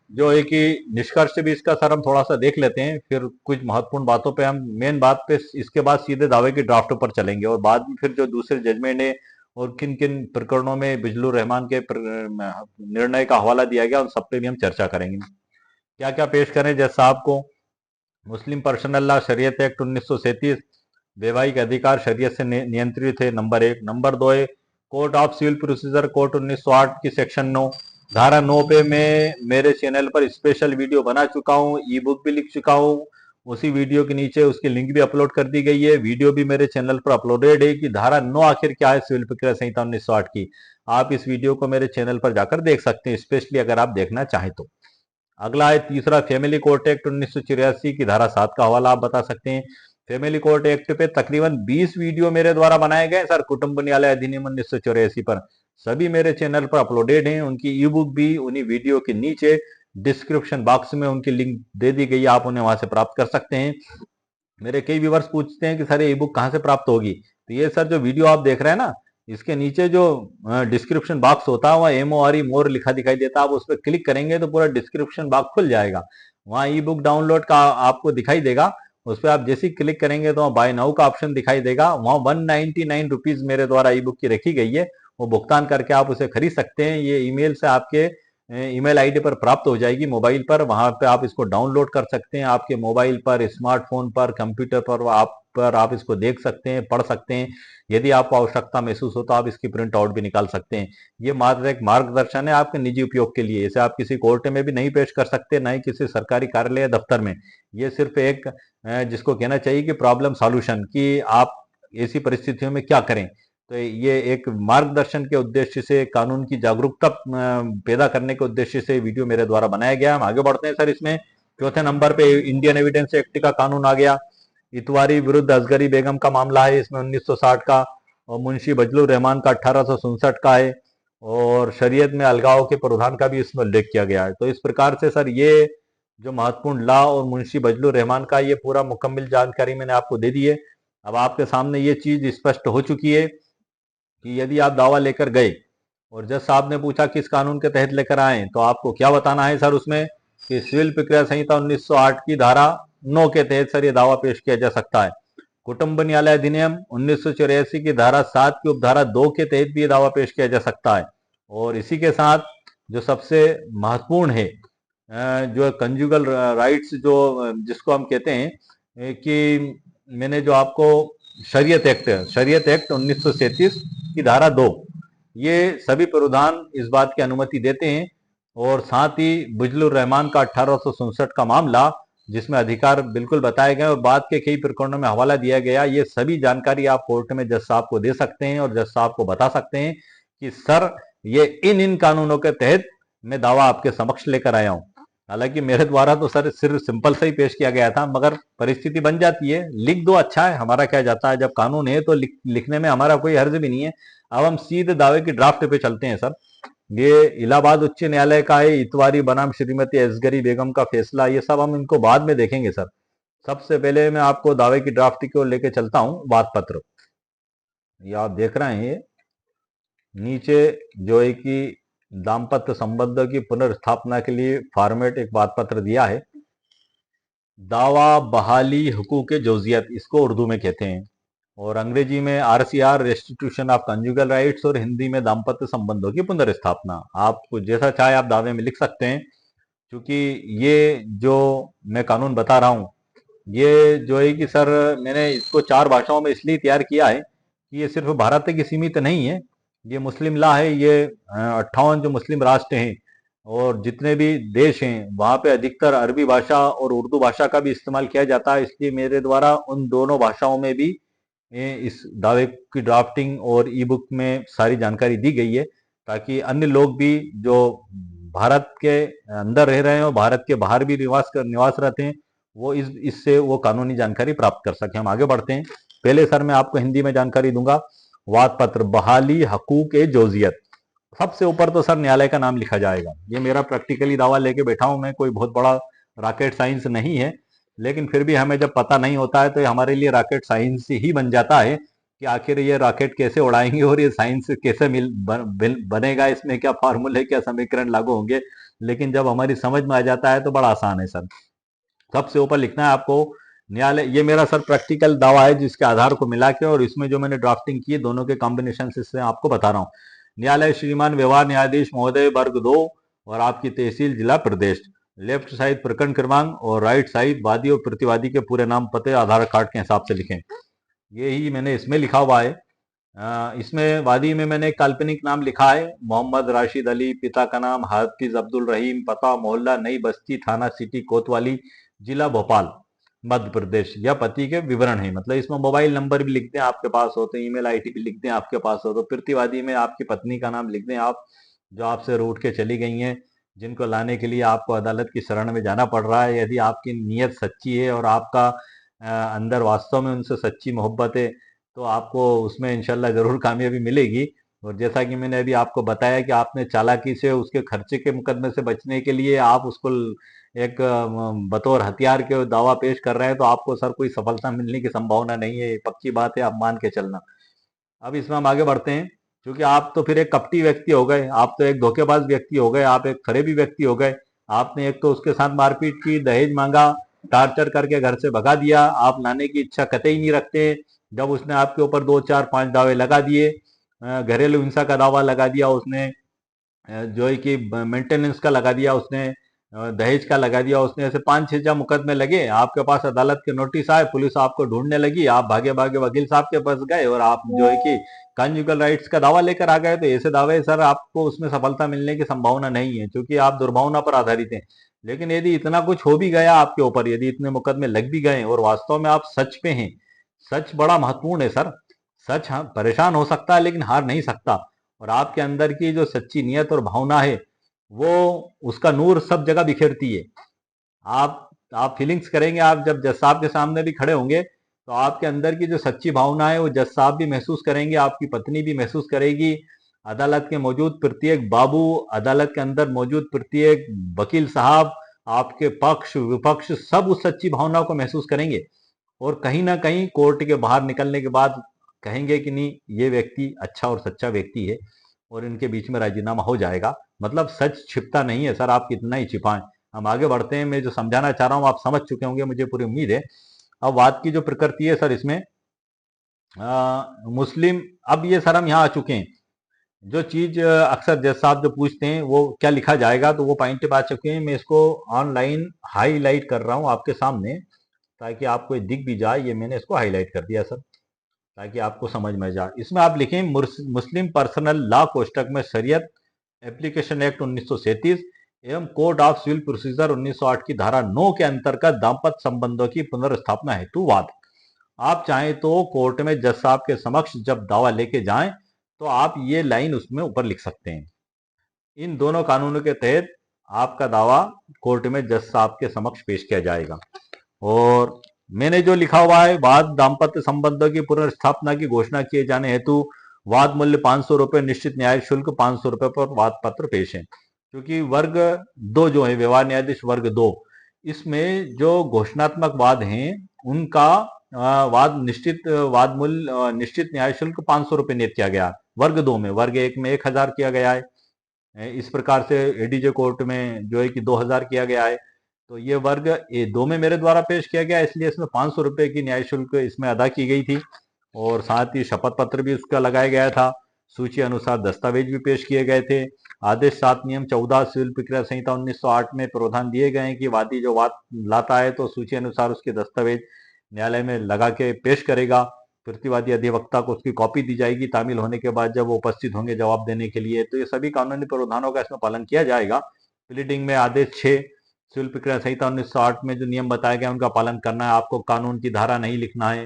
जो है कि निष्कर्ष भी इसका सर हम थोड़ा सा देख लेते हैं, फिर कुछ महत्वपूर्ण बातों पे हम मेन बात पे इसके बाद सीधे दावे की ड्राफ्ट पर चलेंगे, और बाद में फिर जो दूसरे जजमेंट है और किन किन प्रकरणों में बिजलुर रहमान के निर्णय का हवाला दिया गया, उन सब पे भी हम चर्चा करेंगे। क्या क्या पेश करें जज साहब को? मुस्लिम पर्सनल लॉ शरीयत एक्ट 1937, वैवाहिक अधिकार शरीयत से नियंत्रित है, नंबर 1। नंबर 2 है court of civil procedure court 1908 की सेक्शन 9 धारा 9 पे मैं मेरे चैनल पर स्पेशल वीडियो बना चुका हूँ, ई बुक भी लिख चुका हूँ। उसी वीडियो के नीचे उसकी लिंक भी अपलोड कर दी गई है। वीडियो भी मेरे चैनल पर अपलोडेड है कि धारा 9 आखिर क्या है सिविल प्रक्रिया संहिता 1908 की। आप इस वीडियो को मेरे चैनल पर जाकर देख सकते हैं, स्पेशली अगर आप देखना चाहें तो। अगला है तीसरा फैमिली कोर्ट एक्ट 1984 की धारा 7 का हवाला आप बता सकते हैं। फैमिली कोर्ट एक्ट पे तकरीबन 20 वीडियो मेरे द्वारा बनाए गए सर, कुटुंब न्यायालय अधिनियम 1984 पर। सभी मेरे चैनल पर अपलोडेड हैं। उनकी ई बुक भी उन्हीं वीडियो के नीचे डिस्क्रिप्शन बॉक्स में उनकी लिंक दे दी गई है, आप उन्हें वहां से प्राप्त कर सकते हैं। मेरे कई व्यूवर्स पूछते हैं कि सर ये ई बुक कहाँ से प्राप्त होगी, तो ये सर जो वीडियो आप देख रहे हैं ना, इसके नीचे जो डिस्क्रिप्शन बॉक्स होता है वहाँ MORE मोर लिखा दिखाई देता है। आप उस पर क्लिक करेंगे तो पूरा डिस्क्रिप्शन बॉक्स खुल जाएगा। वहाँ ई बुक डाउनलोड का आपको दिखाई देगा, उस पर आप जैसे ही क्लिक करेंगे तो वहाँ बाय नाउ का ऑप्शन दिखाई देगा। वहाँ 199 रुपीज मेरे द्वारा ई बुक की रखी गई है, वो भुगतान करके आप उसे खरीद सकते हैं। ये ईमेल से आपके ईमेल आईडी पर प्राप्त हो जाएगी, मोबाइल पर। वहां पे आप इसको डाउनलोड कर सकते हैं, आपके मोबाइल पर, स्मार्टफोन पर, कंप्यूटर पर आप इसको देख सकते हैं, पढ़ सकते हैं। यदि आपको आवश्यकता महसूस हो तो आप इसकी प्रिंट आउट भी निकाल सकते हैं। ये मात्र एक मार्गदर्शन है आपके निजी उपयोग के लिए। इसे आप किसी कोर्ट में भी नहीं पेश कर सकते, ना ही किसी सरकारी कार्यालय या दफ्तर में। ये सिर्फ एक जिसको कहना चाहिए कि प्रॉब्लम सॉल्यूशन, कि आप ऐसी परिस्थितियों में क्या करें। तो ये एक मार्गदर्शन के उद्देश्य से, कानून की जागरूकता पैदा करने के उद्देश्य से वीडियो मेरे द्वारा बनाया गया। हम आगे बढ़ते हैं सर। इसमें चौथे नंबर पे इंडियन एविडेंस एक्ट का कानून आ गया। इतवारी विरुद्ध असगरी बेगम का मामला है इसमें 1960 का, और मुंशी बजलुर रहमान का 1867 का है, और शरीयत में अलगाव के प्रावधान का भी इसमें उल्लेख किया गया है। तो इस प्रकार से सर ये जो महत्वपूर्ण लॉ और मुंशी बजलुर रहमान का ये पूरा मुकम्मल जानकारी मैंने आपको दे दी है। अब आपके सामने ये चीज स्पष्ट हो चुकी है कि यदि आप दावा लेकर गए और जज साहब ने पूछा किस कानून के तहत लेकर आए, तो आपको क्या बताना है सर उसमें, कि सिविल प्रक्रिया संहिता 1908 की धारा 9 के तहत सर ये दावा पेश किया जा सकता है। कुटुंब न्यायालय अधिनियम 1984 की धारा 7 की उपधारा 2 के तहत भी ये दावा पेश किया जा सकता है। और इसी के साथ जो सबसे महत्वपूर्ण है, जो कंजुगल राइट्स, जो जिसको हम कहते हैं कि मैंने जो आपको शरीयत एक्ट 1937 की धारा 2, ये सभी प्रावधान इस बात की अनुमति देते हैं। और साथ ही बजलुर रहमान का 1867 का मामला, जिसमें अधिकार बिल्कुल बताए गए और बाद के कई प्रकरणों में हवाला दिया गया, ये सभी जानकारी आप कोर्ट में जज साहब को दे सकते हैं और जज साहब को बता सकते हैं कि सर ये इन कानूनों के तहत मैं दावा आपके समक्ष लेकर आया हूं। हालांकि मेरे द्वारा तो सर सिर्फ सिंपल से ही पेश किया गया था, मगर परिस्थिति बन जाती है, लिख दो अच्छा है, हमारा क्या जाता है। जब कानून है तो लिखने में हमारा कोई हर्ज भी नहीं है। अब हम सीधे दावे की ड्राफ्ट पे चलते हैं सर। ये इलाहाबाद उच्च न्यायालय का है, इतवारी बनाम श्रीमती असगरी बेगम का फैसला। ये सब हम इनको बाद में देखेंगे सर। सबसे पहले मैं आपको दावे की ड्राफ्ट की ओर लेके चलता हूं। वाद पत्र, ये आप देख रहे हैं, ये नीचे जो है कि दाम्पत्य संबंधों की पुनर्स्थापना के लिए फॉर्मेट एक वाद पत्र दिया है। दावा बहाली हुकूक जोजियत, इसको उर्दू में कहते हैं, और अंग्रेजी में RCR restitution of conjugal rights, और हिंदी में दाम्पत्य संबंधों की पुनर्स्थापना। आप जैसा चाहे आप दावे में लिख सकते हैं, क्योंकि ये जो मैं कानून बता रहा हूं, ये जो है कि सर मैंने इसको 4 भाषाओं में इसलिए तैयार किया है कि ये सिर्फ भारत तक ही सीमित नहीं है। ये मुस्लिम लॉ है, ये 58 जो मुस्लिम राष्ट्र हैं और जितने भी देश हैं वहां पे अधिकतर अरबी भाषा और उर्दू भाषा का भी इस्तेमाल किया जाता है, इसलिए मेरे द्वारा उन दोनों भाषाओं में भी इस दावे की ड्राफ्टिंग और ई बुक में सारी जानकारी दी गई है, ताकि अन्य लोग भी जो भारत के अंदर रह रहे हैं और भारत के बाहर भी निवास रहते हैं, वो इससे वो कानूनी जानकारी प्राप्त कर सके। हम आगे बढ़ते हैं। पहले सर मैं आपको हिंदी में जानकारी दूंगा। वाद पत्र बहाली हकूक ए जोजियत, सबसे ऊपर तो सर न्यायालय का नाम लिखा जाएगा। ये मेरा प्रैक्टिकली दावा लेके बैठा हूं मैं, कोई बहुत बड़ा रॉकेट साइंस नहीं है, लेकिन फिर भी हमें जब पता नहीं होता है तो ये हमारे लिए रॉकेट साइंस ही बन जाता है कि आखिर ये रॉकेट कैसे उड़ाएंगे और ये साइंस कैसे बनेगा, इसमें क्या फार्मूले क्या समीकरण लागू होंगे। लेकिन जब हमारी समझ में आ जाता है तो बड़ा आसान है सर। सबसे ऊपर लिखना है आपको न्यायालय। ये मेरा सर प्रैक्टिकल दावा है जिसके आधार को मिला के, और इसमें जो मैंने ड्राफ्टिंग की है दोनों के कॉम्बिनेशन से आपको बता रहा हूँ। न्यायालय श्रीमान व्यवहार न्यायाधीश महोदय वर्ग 2 और आपकी तहसील जिला प्रदेश। लेफ्ट साइड प्रकरण क्रमांक और राइट साइड वादी और प्रतिवादी के पूरे नाम पते आधार कार्ड के हिसाब से लिखें। यही मैंने इसमें लिखा हुआ है। इसमें वादी में मैंने काल्पनिक नाम लिखा है मोहम्मद राशिद अली, पिता का नाम हाफिज अब्दुल रहीम, पता मोहल्ला नई बस्ती, थाना सिटी कोतवाली, जिला भोपाल, मध्य प्रदेश। यह पति के विवरण है, मतलब इसमें मोबाइल नंबर भी लिख दें आपके पास हो तो, ईमेल आईडी भी लिख दें आपके पास हो तो। प्रतिवादी में आपकी पत्नी का नाम लिख दें आप, जो आपसे रूठ के चली गई हैं, जिनको लाने के लिए आपको अदालत की शरण में जाना पड़ रहा है। यदि आपकी नीयत सच्ची है और आपका अंदर वास्तव में उनसे सच्ची मोहब्बत है तो आपको उसमें इंशाल्लाह जरूर कामयाबी मिलेगी। और जैसा कि मैंने अभी आपको बताया कि आपने चालाकी से उसके खर्चे के मुकदमे से बचने के लिए आप उसको एक बतौर हथियार के दावा पेश कर रहे हैं, तो आपको सर कोई सफलता मिलने की संभावना नहीं है, पक्की बात है, आप मान के चलना। अब इसमें हम आगे बढ़ते हैं। क्योंकि आप तो फिर एक कपटी व्यक्ति हो गए, आप तो एक धोखेबाज व्यक्ति हो गए, आप एक फरेबी व्यक्ति हो गए। आपने एक तो उसके साथ मारपीट की, दहेज मांगा, टार्चर करके घर से भगा दिया, आप लाने की इच्छा कतई नहीं रखते। जब उसने आपके ऊपर 2 4 5 दावे लगा दिए, घरेलू हिंसा का दावा लगा दिया उसने, जो है कि मेंटेनेंस का लगा दिया उसने, दहेज का लगा दिया उसने, ऐसे 5 6 मुकदमे लगे, आपके पास अदालत के नोटिस आए, पुलिस आपको ढूंढने लगी, आप भागे भागे वकील साहब के पास गए और आप जो है कि कंजुगल राइट्स का दावा लेकर आ गए। तो ऐसे दावे सर आपको उसमें सफलता मिलने की संभावना नहीं है, क्योंकि आप दुर्भावना पर आधारित हैं। लेकिन यदि इतना कुछ हो भी गया आपके ऊपर, यदि इतने मुकदमे लग भी गए और वास्तव में आप सच पे हैं, सच बड़ा महत्वपूर्ण है सर। सच हाँ परेशान हो सकता है लेकिन हार नहीं सकता। और आपके अंदर की जो सच्ची नियत और भावना है वो उसका नूर सब जगह बिखेरती है। आप फीलिंग्स करेंगे, आप जब जज साहब के सामने भी खड़े होंगे तो आपके अंदर की जो सच्ची भावना है वो जज साहब भी महसूस करेंगे, आपकी पत्नी भी महसूस करेगी, अदालत के मौजूद प्रत्येक बाबू, अदालत के अंदर मौजूद प्रत्येक वकील साहब, आपके पक्ष विपक्ष सब उस सच्ची भावना को महसूस करेंगे। और कहीं ना कहीं कोर्ट के बाहर निकलने के बाद कहेंगे कि नहीं ये व्यक्ति अच्छा और सच्चा व्यक्ति है, और इनके बीच में राजीनामा हो जाएगा। मतलब सच छिपता नहीं है सर, आप कितना ही छिपाएं। हम आगे बढ़ते हैं। मैं जो समझाना चाह रहा हूं आप समझ चुके होंगे, मुझे पूरी उम्मीद है। अब वाद की जो प्रकृति है सर इसमें मुस्लिम, अब ये सर हम यहाँ आ चुके हैं। जो चीज अक्सर जज साहब जो पूछते हैं वो क्या लिखा जाएगा, तो वो पॉइंट पे आ चुके हैं। मैं इसको ऑनलाइन हाईलाइट कर रहा हूँ आपके सामने ताकि आपको ये दिख भी जाए। ये मैंने इसको हाईलाइट कर दिया सर ताकि आपको समझ में जाए। इसमें आप लिखें मुस्लिम पर्सनल लॉ कोष्टक में शरीयत एप्लीकेशन एक्ट 1937 एवं कोड ऑफ सिविल प्रोसीजर 1908 की धारा 9 के अंतर्गत दाम्पत्य संबंधों की पुनर्स्थापना हेतु वाद। आप चाहें तो कोर्ट में जज साहब के समक्ष जब दावा लेके जाएं तो आप ये लाइन उसमें ऊपर लिख सकते हैं। इन दोनों कानूनों के तहत आपका दावा कोर्ट में जज साहब के समक्ष पेश किया जाएगा। और मैंने जो लिखा हुआ है, वाद दाम्पत्य संबंधों की पुनर्स्थापना की घोषणा किए जाने हेतु वाद मूल्य 500 रुपए, निश्चित न्याय शुल्क 500 रुपए पर वाद पत्र पेश है। क्योंकि वर्ग 2 जो है व्यवहार न्यायाधीश वर्ग 2, इसमें जो घोषणात्मक वाद हैं उनका वाद निश्चित वाद मूल्य निश्चित न्याय शुल्क 500 रुपए नियत किया गया वर्ग 2 में। वर्ग 1 में 1000 किया गया है। इस प्रकार से एडीजे कोर्ट में जो है कि 2000 किया गया है। तो ये वर्ग ए 2 में मेरे द्वारा पेश किया गया, इसलिए इसमें 500 रुपए की न्याय शुल्क इसमें अदा की गई थी। और साथ ही शपथ पत्र भी उसका लगाया गया था। सूची अनुसार दस्तावेज भी पेश किए गए थे। आदेश 7 नियम 14 सिविल प्रक्रिया संहिता 1908 में प्रावधान दिए गए हैं कि वादी जो वाद लाता है तो सूची अनुसार उसके दस्तावेज न्यायालय में लगा के पेश करेगा। प्रतिवादी अधिवक्ता को उसकी कॉपी दी जाएगी तामील होने के बाद, जब वो उपस्थित होंगे जवाब देने के लिए। तो ये सभी कानूनी प्रावधानों का इसमें पालन किया जाएगा। प्लीडिंग में आदेश 6 सिविल प्रक्रिया संहिता 1908 में जो नियम बताया गया उनका पालन करना है। आपको कानून की धारा नहीं लिखना है,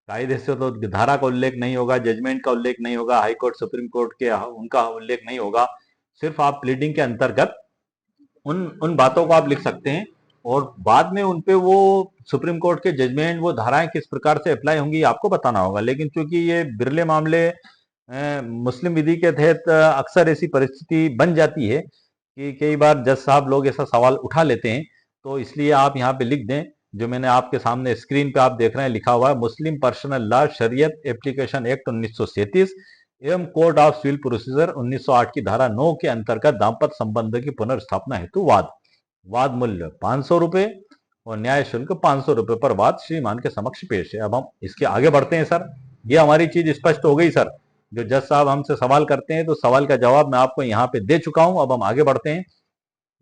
कायदे से तो धारा का उल्लेख नहीं होगा, जजमेंट का उल्लेख नहीं होगा, हाई कोर्ट सुप्रीम कोर्ट के उनका उल्लेख नहीं होगा। सिर्फ आप प्लीडिंग के अंतर्गत उन बातों को आप लिख सकते हैं और बाद में उनपे वो सुप्रीम कोर्ट के जजमेंट, वो धाराएं किस प्रकार से अप्लाई होंगी आपको बताना होगा। लेकिन चूंकि ये बिरले मामले मुस्लिम विधि के तहत अक्सर ऐसी परिस्थिति बन जाती है कि कई बार जज साहब लोग ऐसा सवाल उठा लेते हैं, तो इसलिए आप यहाँ पे लिख दें जो मैंने आपके सामने स्क्रीन पे आप देख रहे हैं लिखा हुआ है, मुस्लिम पर्सनल लॉ शरीयत एप्लीकेशन एक्ट 1937 एवं कोड ऑफ सिविल प्रोसीजर 1908 की धारा 9 के अंतर्गत दाम्पत्य संबंध की पुनर्स्थापना हेतु वाद मूल्य 500 रुपए और न्याय शुल्क 500 रुपए पर वाद श्रीमान के समक्ष पेश है। अब हम इसके आगे बढ़ते हैं सर। ये हमारी चीज स्पष्ट हो गई सर। जो जज साहब हमसे सवाल करते हैं तो सवाल का जवाब मैं आपको यहाँ पे दे चुका हूं। अब हम आगे बढ़ते हैं।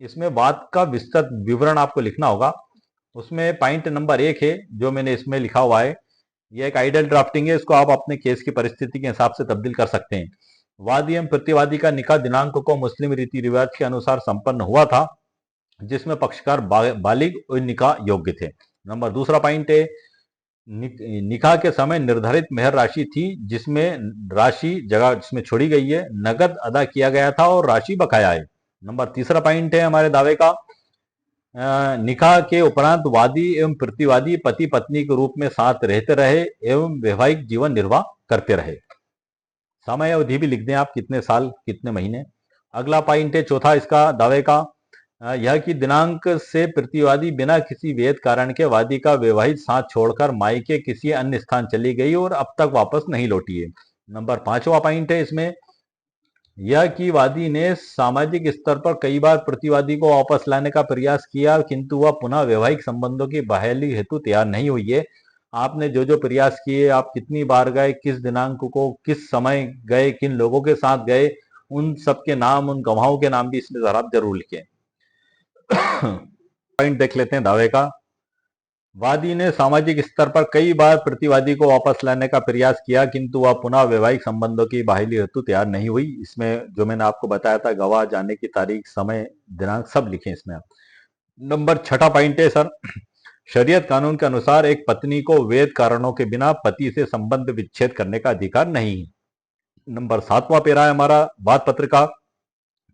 इसमें वाद का विस्तृत विवरण आपको लिखना होगा। उसमें पॉइंट नंबर 1 है जो मैंने इसमें लिखा हुआ है, यह एक आइडल ड्राफ्टिंग है, इसको आप अपने केस की परिस्थिति के हिसाब से तब्दील कर सकते हैं। वादी एवं प्रतिवादी का निकाह दिनांक को मुस्लिम रीति रिवाज के अनुसार संपन्न हुआ था जिसमें पक्षकार बालिग और निकाह योग्य थे। नंबर दूसरा पॉइंट है, निकाह के समय निर्धारित मेहर राशि थी जिसमें राशि जगह जिसमें छोड़ी गई है नगद अदा किया गया था और राशि बकाया है। नंबर तीसरा पॉइंट है हमारे दावे का, निकाह के उपरांत वादी एवं प्रतिवादी पति पत्नी के रूप में साथ रहते रहे एवं वैवाहिक जीवन निर्वाह करते रहे। समय अवधि भी लिख दें आप, कितने साल कितने महीने। अगला पॉइंट है चौथा इसका दावे का, यह कि दिनांक से प्रतिवादी बिना किसी वैध कारण के वादी का वैवाहिक साथ छोड़कर मायके किसी अन्य स्थान चली गई और अब तक वापस नहीं लौटी है। नंबर पांचवा पॉइंट है इसमें, यह कि वादी ने सामाजिक स्तर पर कई बार प्रतिवादी को वापस लाने का प्रयास किया किंतु वह पुनः वैवाहिक संबंधों की बहाली हेतु तैयार नहीं हुई है। आपने जो जो प्रयास किए, आप कितनी बार गए, किस दिनांक को किस समय गए, किन लोगों के साथ गए, उन सबके नाम, उन गवाहों के नाम भी इसमें जरा जरूर लिखें। पॉइंट देख लेते हैं दावे का। वादी ने सामाजिक स्तर पर कई बार प्रतिवादी को वापस लाने का प्रयास किया किंतु वह पुनः वैवाहिक संबंधों की बहाली हेतु तैयार नहीं हुई। इसमें जो मैंने आपको बताया था गवाह, जाने की तारीख, समय, दिनांक सब लिखे इसमें। नंबर छठा पॉइंट है सर, शरीयत कानून के अनुसार एक पत्नी को वैध कारणों के बिना पति से संबंध विच्छेद करने का अधिकार नहीं है। नंबर सातवां पेरा है हमारा वाद पत्र का,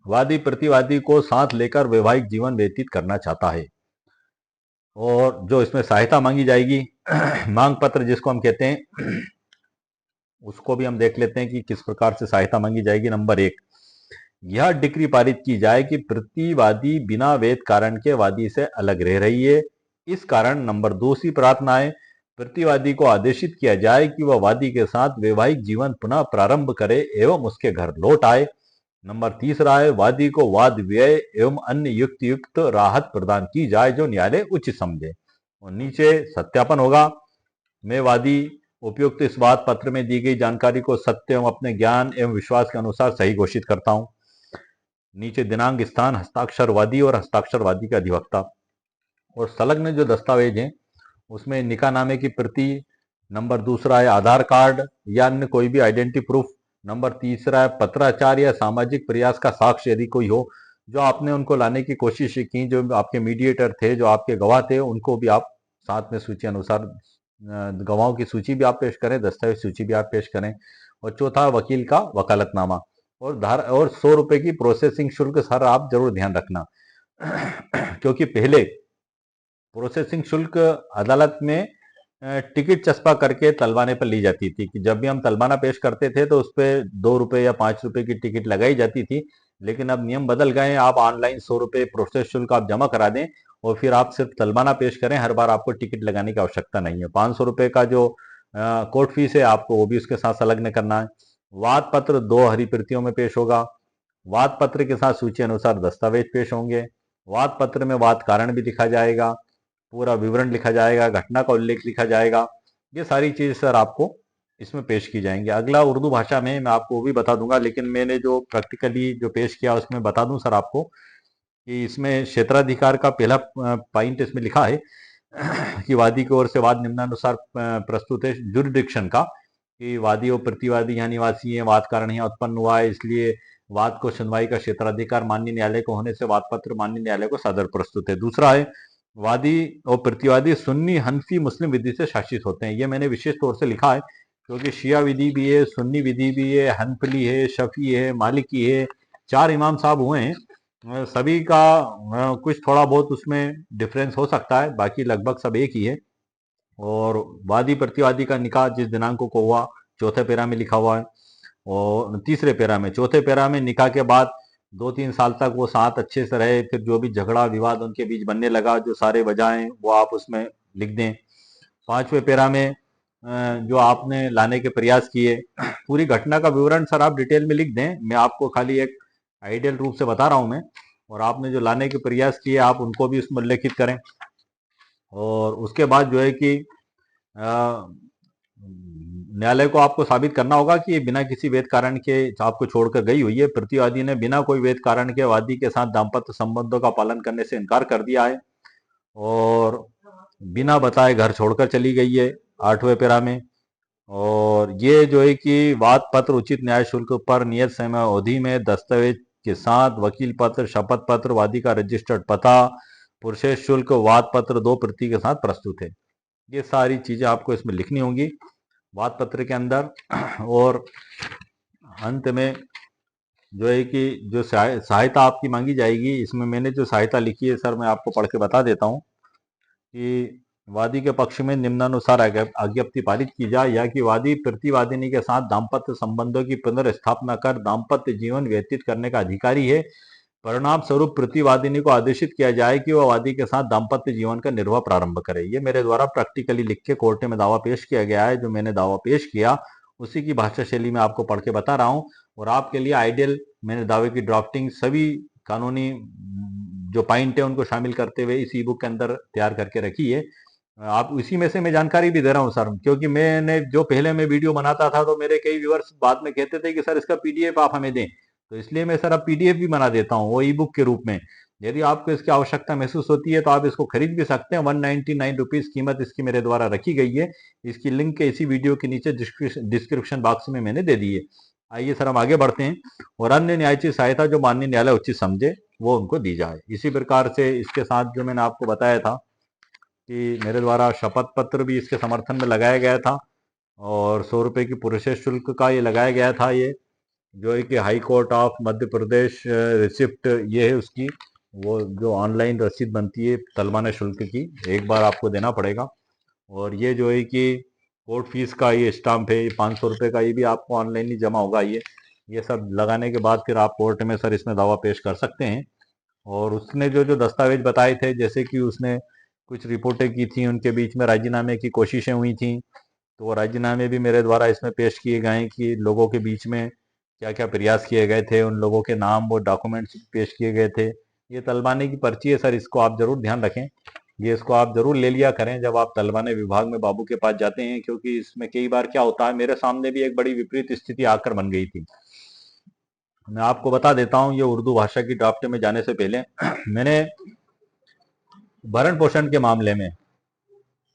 वादी प्रतिवादी को साथ लेकर वैवाहिक जीवन व्यतीत करना चाहता है और जो इसमें सहायता मांगी जाएगी मांग पत्र जिसको हम कहते हैं, उसको भी हम देख लेते हैं कि किस प्रकार से सहायता मांगी जाएगी। नंबर 1, यह डिक्री पारित की जाए कि प्रतिवादी बिना वैध कारण के वादी से अलग रह रही है। इस कारण नंबर 2 सी प्रार्थना है, प्रतिवादी को आदेशित किया जाए कि वह वादी के साथ वैवाहिक जीवन पुनः प्रारंभ करे एवं उसके घर लौट आए। नंबर 3 है, वादी को वाद व्यय एवं अन्य युक्त राहत प्रदान की जाए जो न्यायालय उचित समझे। और नीचे सत्यापन होगा, मैं वादी उपयुक्त इस वाद पत्र में दी गई जानकारी को सत्य एवं अपने ज्ञान एवं विश्वास के अनुसार सही घोषित करता हूं। नीचे दिनांक, स्थान, हस्ताक्षर वादी और हस्ताक्षर वादी का अधिवक्ता। और संलग्न जो दस्तावेज हैं उसमें निकाहनामे की प्रति। नंबर 2 है आधार कार्ड या अन्य कोई भी आइडेंटिटी प्रूफ। नंबर 3 है पत्राचार या सामाजिक प्रयास का साक्ष्य यदि कोई हो, जो आपने उनको लाने की कोशिश की, जो आपके मीडिएटर थे, जो आपके गवाह थे, उनको भी आप साथ में सूची अनुसार गवाहों की सूची भी आप पेश करें, दस्तावेज सूची भी आप पेश करें। और चौथा वकील का वकालतनामा और 100 रुपए की प्रोसेसिंग शुल्क सर आप जरूर ध्यान रखना क्योंकि पहले प्रोसेसिंग शुल्क अदालत में टिकट चस्पा करके तलवाने पर ली जाती थी कि जब भी हम तलबाना पेश करते थे तो उस पर 2 रुपए या 5 रुपए की टिकट लगाई जाती थी। लेकिन अब नियम बदल गए हैं, आप ऑनलाइन 100 रुपए प्रोसेस शुल्क आप जमा करा दें और फिर आप सिर्फ तलबाना पेश करें, हर बार आपको टिकट लगाने की आवश्यकता नहीं है। 500 रुपए का जो कोर्ट फीस है आपको वो भी उसके साथ संलग्न करना है। वाद पत्र 2 हरी प्रतियों में पेश होगा। वाद पत्र के साथ सूची अनुसार दस्तावेज पेश होंगे। वाद पत्र में वाद कारण भी लिखा जाएगा, पूरा विवरण लिखा जाएगा, घटना का उल्लेख लिखा जाएगा। ये सारी चीज सर आपको इसमें पेश की जाएंगी। अगला उर्दू भाषा में मैं आपको वो भी बता दूंगा, लेकिन मैंने जो प्रैक्टिकली जो पेश किया उसमें बता दूं सर आपको कि इसमें क्षेत्राधिकार का पहला पॉइंट इसमें लिखा है कि वादी की ओर से वाद निम्नानुसार प्रस्तुत है जुरिडिक्शन का, कि वादी और प्रतिवादी यहाँ निवासी है, वाद कारण यहाँ उत्पन्न हुआ है, इसलिए वाद को सुनवाई का क्षेत्राधिकार माननीय न्यायालय को होने से वाद पत्र माननीय न्यायालय को सदर प्रस्तुत है। दूसरा है, वादी और प्रतिवादी सुन्नी हनफी मुस्लिम विधि से शासित होते हैं। ये मैंने विशेष तौर से लिखा है क्योंकि शिया विधि भी है, सुन्नी विधि भी है, हनफली है, शफी है, मालिकी है, 4 इमाम साहब हुए हैं। सभी का कुछ थोड़ा बहुत उसमें डिफरेंस हो सकता है, बाकी लगभग सब एक ही है। और वादी प्रतिवादी का निकाह जिस दिनांक को हुआ, चौथे पैरा में लिखा हुआ है। और तीसरे पैरा में, चौथे पैरा में निकाह के बाद 2-3 साल तक वो साथ अच्छे से रहे, फिर जो भी झगड़ा विवाद उनके बीच बनने लगा, जो सारे वजहें वो आप उसमें लिख दें। 5वें पैरा में जो आपने लाने के प्रयास किए, पूरी घटना का विवरण सर आप डिटेल में लिख दें, मैं आपको खाली एक आइडियल रूप से बता रहा हूं मैं। और आपने जो लाने के प्रयास किए आप उनको भी उसमें उल्लेखित करें। और उसके बाद जो है कि न्यायालय को आपको साबित करना होगा कि ये बिना किसी वेद कारण के आपको छोड़कर गई हुई है। प्रतिवादी ने बिना कोई वेद कारण के वादी के साथ दाम्पत्य संबंधों का पालन करने से इनकार कर दिया है और बिना बताए घर छोड़कर चली गई है 8वें पैरा में। और ये जो है कि वाद पत्र उचित न्याय शुल्क पर नियत समय अवधि में दस्तावेज के साथ वकील पत्र, शपथ पत्र, वादी का रजिस्टर्ड पता, पुरुषेश शुल्क, वाद पत्र 2 प्रति के साथ प्रस्तुत है। ये सारी चीजें आपको इसमें लिखनी होंगी वाद पत्र के अंदर। और अंत में जो है कि जो सहायता आपकी मांगी जाएगी, इसमें मैंने जो सहायता लिखी है सर मैं आपको पढ़ के बता देता हूँ कि वादी के पक्ष में निम्नानुसार आज्ञप्ति पारित की जाए या कि वादी प्रतिवादिनी के साथ दाम्पत्य संबंधों की पुनर्स्थापना कर दाम्पत्य जीवन व्यतीत करने का अधिकारी है। परिणाम स्वरूप प्रतिवादिनी को आदेशित किया जाए कि वह वादी के साथ दाम्पत्य जीवन का निर्वाह प्रारंभ करे। ये मेरे द्वारा प्रैक्टिकली लिख के कोर्ट में दावा पेश किया गया है। जो मैंने दावा पेश किया उसी की भाषा शैली में आपको पढ़ के बता रहा हूँ। और आपके लिए आइडियल मैंने दावे की ड्राफ्टिंग सभी कानूनी जो पॉइंट है उनको शामिल करते हुए इस ई बुक के अंदर तैयार करके रखी है। आप इसी में से मैं जानकारी भी दे रहा हूँ सर, क्योंकि मैंने जो पहले मैं वीडियो बनाता था तो मेरे कई व्यूअर्स बाद में कहते थे कि सर इसका पीडीएफ आप हमें दें, तो इसलिए मैं सर अब पीडीएफ भी बना देता हूँ वो ई बुक के रूप में। यदि आपको इसकी आवश्यकता महसूस होती है तो आप इसको खरीद भी सकते हैं। 199 रुपीज कीमत इसकी मेरे द्वारा रखी गई है। इसकी लिंक इसी वीडियो के नीचे डिस्क्रिप्शन बॉक्स में मैंने दे दी है। आइए सर हम आगे बढ़ते हैं। और अन्य न्यायिक सहायता जो माननीय न्यायालय उचित समझे वो उनको दी जाए। इसी प्रकार से इसके साथ जो मैंने आपको बताया था कि मेरे द्वारा शपथ पत्र भी इसके समर्थन में लगाया गया था और 100 रुपये की पुरुषेश शुल्क का ये लगाया गया था। ये जो है कि high court of Madhya Pradesh receipt ये है उसकी, वो जो ऑनलाइन रसीद बनती है तलबाना शुल्क की, एक बार आपको देना पड़ेगा। और ये जो है कि कोर्ट फीस का ये स्टाम्प है 500 रुपये का, ये भी आपको ऑनलाइन ही जमा होगा। ये सब लगाने के बाद फिर आप कोर्ट में सर इसमें दावा पेश कर सकते हैं। और उसने जो जो दस्तावेज बताए थे, जैसे कि उसने कुछ रिपोर्टें की थी, उनके बीच में राजीनामे की कोशिशें हुई थी, तो वो राजीनामे भी मेरे द्वारा इसमें पेश किए गए कि लोगों के बीच में क्या क्या प्रयास किए गए थे, उन लोगों के नाम वो डॉक्यूमेंट्स पेश किए गए थे। ये तलबाने की पर्ची है सर, इसको आप जरूर ध्यान रखें। ये इसको आप जरूर ले लिया करें जब आप तलबाने विभाग में बाबू के पास जाते हैं, क्योंकि इसमें कई बार क्या होता है, मेरे सामने भी एक बड़ी विपरीत स्थिति आकर बन गई थी। मैं आपको बता देता हूँ, ये उर्दू भाषा की ड्राफ्ट में जाने से पहले मैंने भरण पोषण के मामले में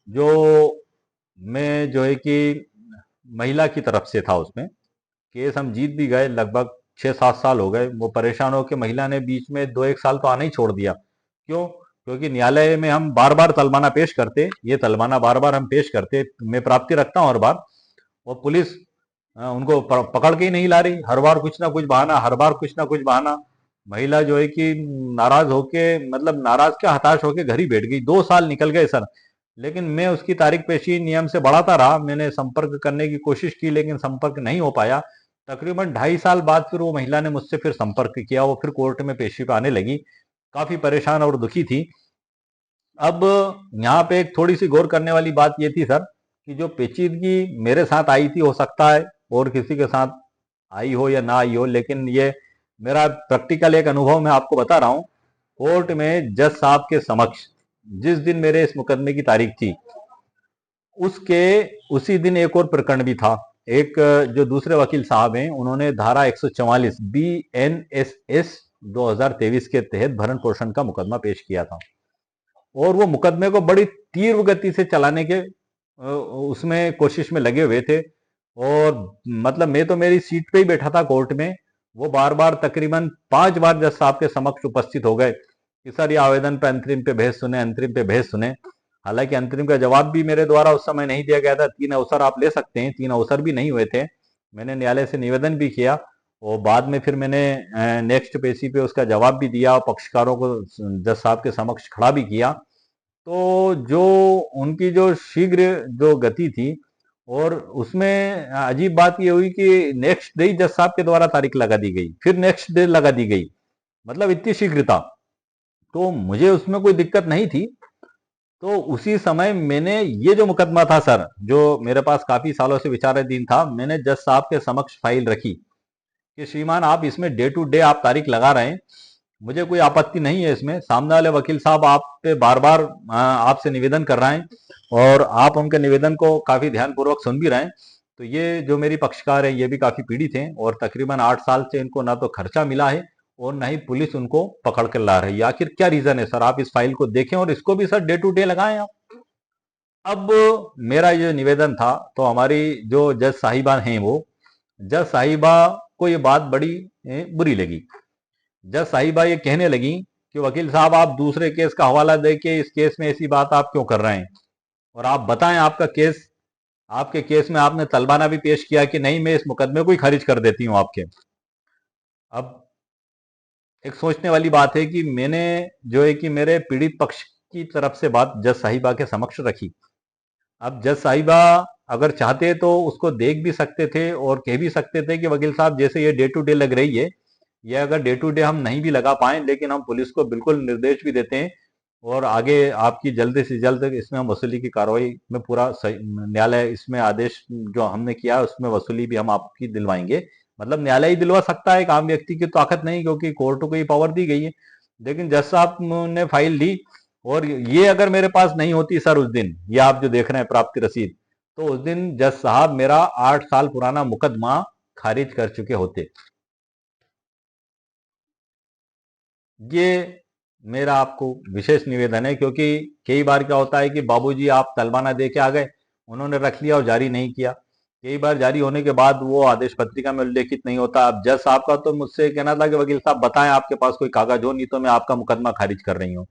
जो मैं जो है कि महिला की तरफ से था, उसमें केस हम जीत भी गए। लगभग 6-7 साल हो गए। वो परेशान होकर महिला ने बीच में 2-1 साल तो आना ही छोड़ दिया। क्यों? क्योंकि न्यायालय में हम बार बार तलबाना पेश करते, ये तलबाना बार बार हम पेश करते, मैं प्राप्ति रखता हूँ हर बार, और पुलिस उनको पकड़ के ही नहीं ला रही। हर बार कुछ ना कुछ बहाना, हर बार कुछ ना कुछ बहाना। महिला जो है कि नाराज होके, मतलब नाराज क्या, हताश होके घर ही बैठ गई। 2 साल निकल गए सर, लेकिन मैं उसकी तारीख पेशी नियम से बढ़ाता रहा। मैंने संपर्क करने की कोशिश की लेकिन संपर्क नहीं हो पाया। तकरीबन 2.5 साल बाद फिर वो महिला ने मुझसे फिर संपर्क किया, वो फिर कोर्ट में पेशी पे आने लगी। काफी परेशान और दुखी थी। अब यहाँ पे एक थोड़ी सी गौर करने वाली बात ये थी सर कि जो पेचीदगी मेरे साथ आई थी, हो सकता है और किसी के साथ आई हो या ना आई हो, लेकिन ये मेरा प्रैक्टिकल एक अनुभव मैं आपको बता रहा हूँ। कोर्ट में जज साहब के समक्ष जिस दिन मेरे इस मुकदमे की तारीख थी, उसके उसी दिन एक और प्रकरण भी था। एक जो दूसरे वकील साहब हैं, उन्होंने धारा 144 BNSS 2023 के तहत भरण पोषण का मुकदमा पेश किया था और वो मुकदमे को बड़ी तीव्र गति से चलाने के उसमें कोशिश में लगे हुए थे। और मतलब मैं तो मेरी सीट पे ही बैठा था कोर्ट में, वो बार बार तकरीबन 5 बार जज साहब के समक्ष उपस्थित हो गए कि सर ये आवेदन पे अंतरिम पे बहस सुने, अंतरिम पे बहस सुने। हालांकि अंतरिम का जवाब भी मेरे द्वारा उस समय नहीं दिया गया था। 3 अवसर आप ले सकते हैं, 3 अवसर भी नहीं हुए थे। मैंने न्यायालय से निवेदन भी किया और बाद में फिर मैंने नेक्स्ट पेशी पे उसका जवाब भी दिया, पक्षकारों को जज साहब के समक्ष खड़ा भी किया। तो जो उनकी जो शीघ्र जो गति थी, और उसमें अजीब बात ये हुई कि नेक्स्ट डे ही जज साहब के द्वारा तारीख लगा दी गई, फिर नेक्स्ट डे लगा दी गई, मतलब इतनी शीघ्रता। तो मुझे उसमें कोई दिक्कत नहीं थी। तो उसी समय मैंने ये जो मुकदमा था सर, जो मेरे पास काफी सालों से विचाराधीन था, मैंने जज साहब के समक्ष फाइल रखी कि श्रीमान आप इसमें डे टू डे आप तारीख लगा रहे हैं, मुझे कोई आपत्ति नहीं है इसमें। सामने वाले वकील साहब आप पे बार बार आपसे निवेदन कर रहे हैं और आप उनके निवेदन को काफी ध्यानपूर्वक सुन भी रहे हैं। तो ये जो मेरी पक्षकार है ये भी काफी पीड़ित हैं और तकरीबन 8 साल से इनको ना तो खर्चा मिला है और ना ही पुलिस उनको पकड़ कर ला रही है। आखिर क्या रीजन है सर? आप इस फाइल को देखें और इसको भी सर डे टू डे लगाएं आप। अब मेरा ये निवेदन था, तो हमारी जो जज साहिबा हैं, वो जज साहिबा को ये बात बड़ी बुरी लगी। जज साहिबा ये कहने लगी कि वकील साहब आप दूसरे केस का हवाला दे के इस केस में ऐसी बात आप क्यों कर रहे हैं, और आप बताएं आपका केस, आपके केस में आपने तलबाना भी पेश किया कि नहीं मैं इस मुकदमे को ही खारिज कर देती हूं आपके। अब एक सोचने वाली बात है कि मैंने जो है कि मेरे पीड़ित पक्ष की तरफ से बात जज साहिबा के समक्ष रखी। अब जज साहिबा अगर चाहते तो उसको देख भी सकते थे और कह भी सकते थे कि वकील साहब जैसे ये डे टू डे लग रही है, ये अगर डे टू डे हम नहीं भी लगा पाए, लेकिन हम पुलिस को बिल्कुल निर्देश भी देते हैं और आगे आपकी जल्द से जल्द इसमें हम वसूली की कार्रवाई में पूरा न्यायालय इसमें आदेश जो हमने किया उसमें वसूली भी हम आपकी दिलवाएंगे। मतलब न्यायालय ही दिलवा सकता है, एक आम व्यक्ति की ताकत नहीं, क्योंकि कोर्ट को ये पावर दी गई है। लेकिन जज साहब ने फाइल ली और ये अगर मेरे पास नहीं होती सर उस दिन, ये आप जो देख रहे हैं प्राप्ति रसीद, तो उस दिन जज साहब मेरा 8 साल पुराना मुकदमा खारिज कर चुके होते। ये मेरा आपको विशेष निवेदन है, क्योंकि कई बार क्या होता है कि बाबूजी आप तलबाना दे के आ गए, उन्होंने रख लिया और जारी नहीं किया। कई बार जारी होने के बाद वो आदेश पत्रिका में उल्लेखित नहीं होता। अब जज साहब का तो मुझसे कहना था कि वकील साहब बताएं आपके पास कोई कागज हो, नहीं तो मैं आपका मुकदमा खारिज कर रही हूँ।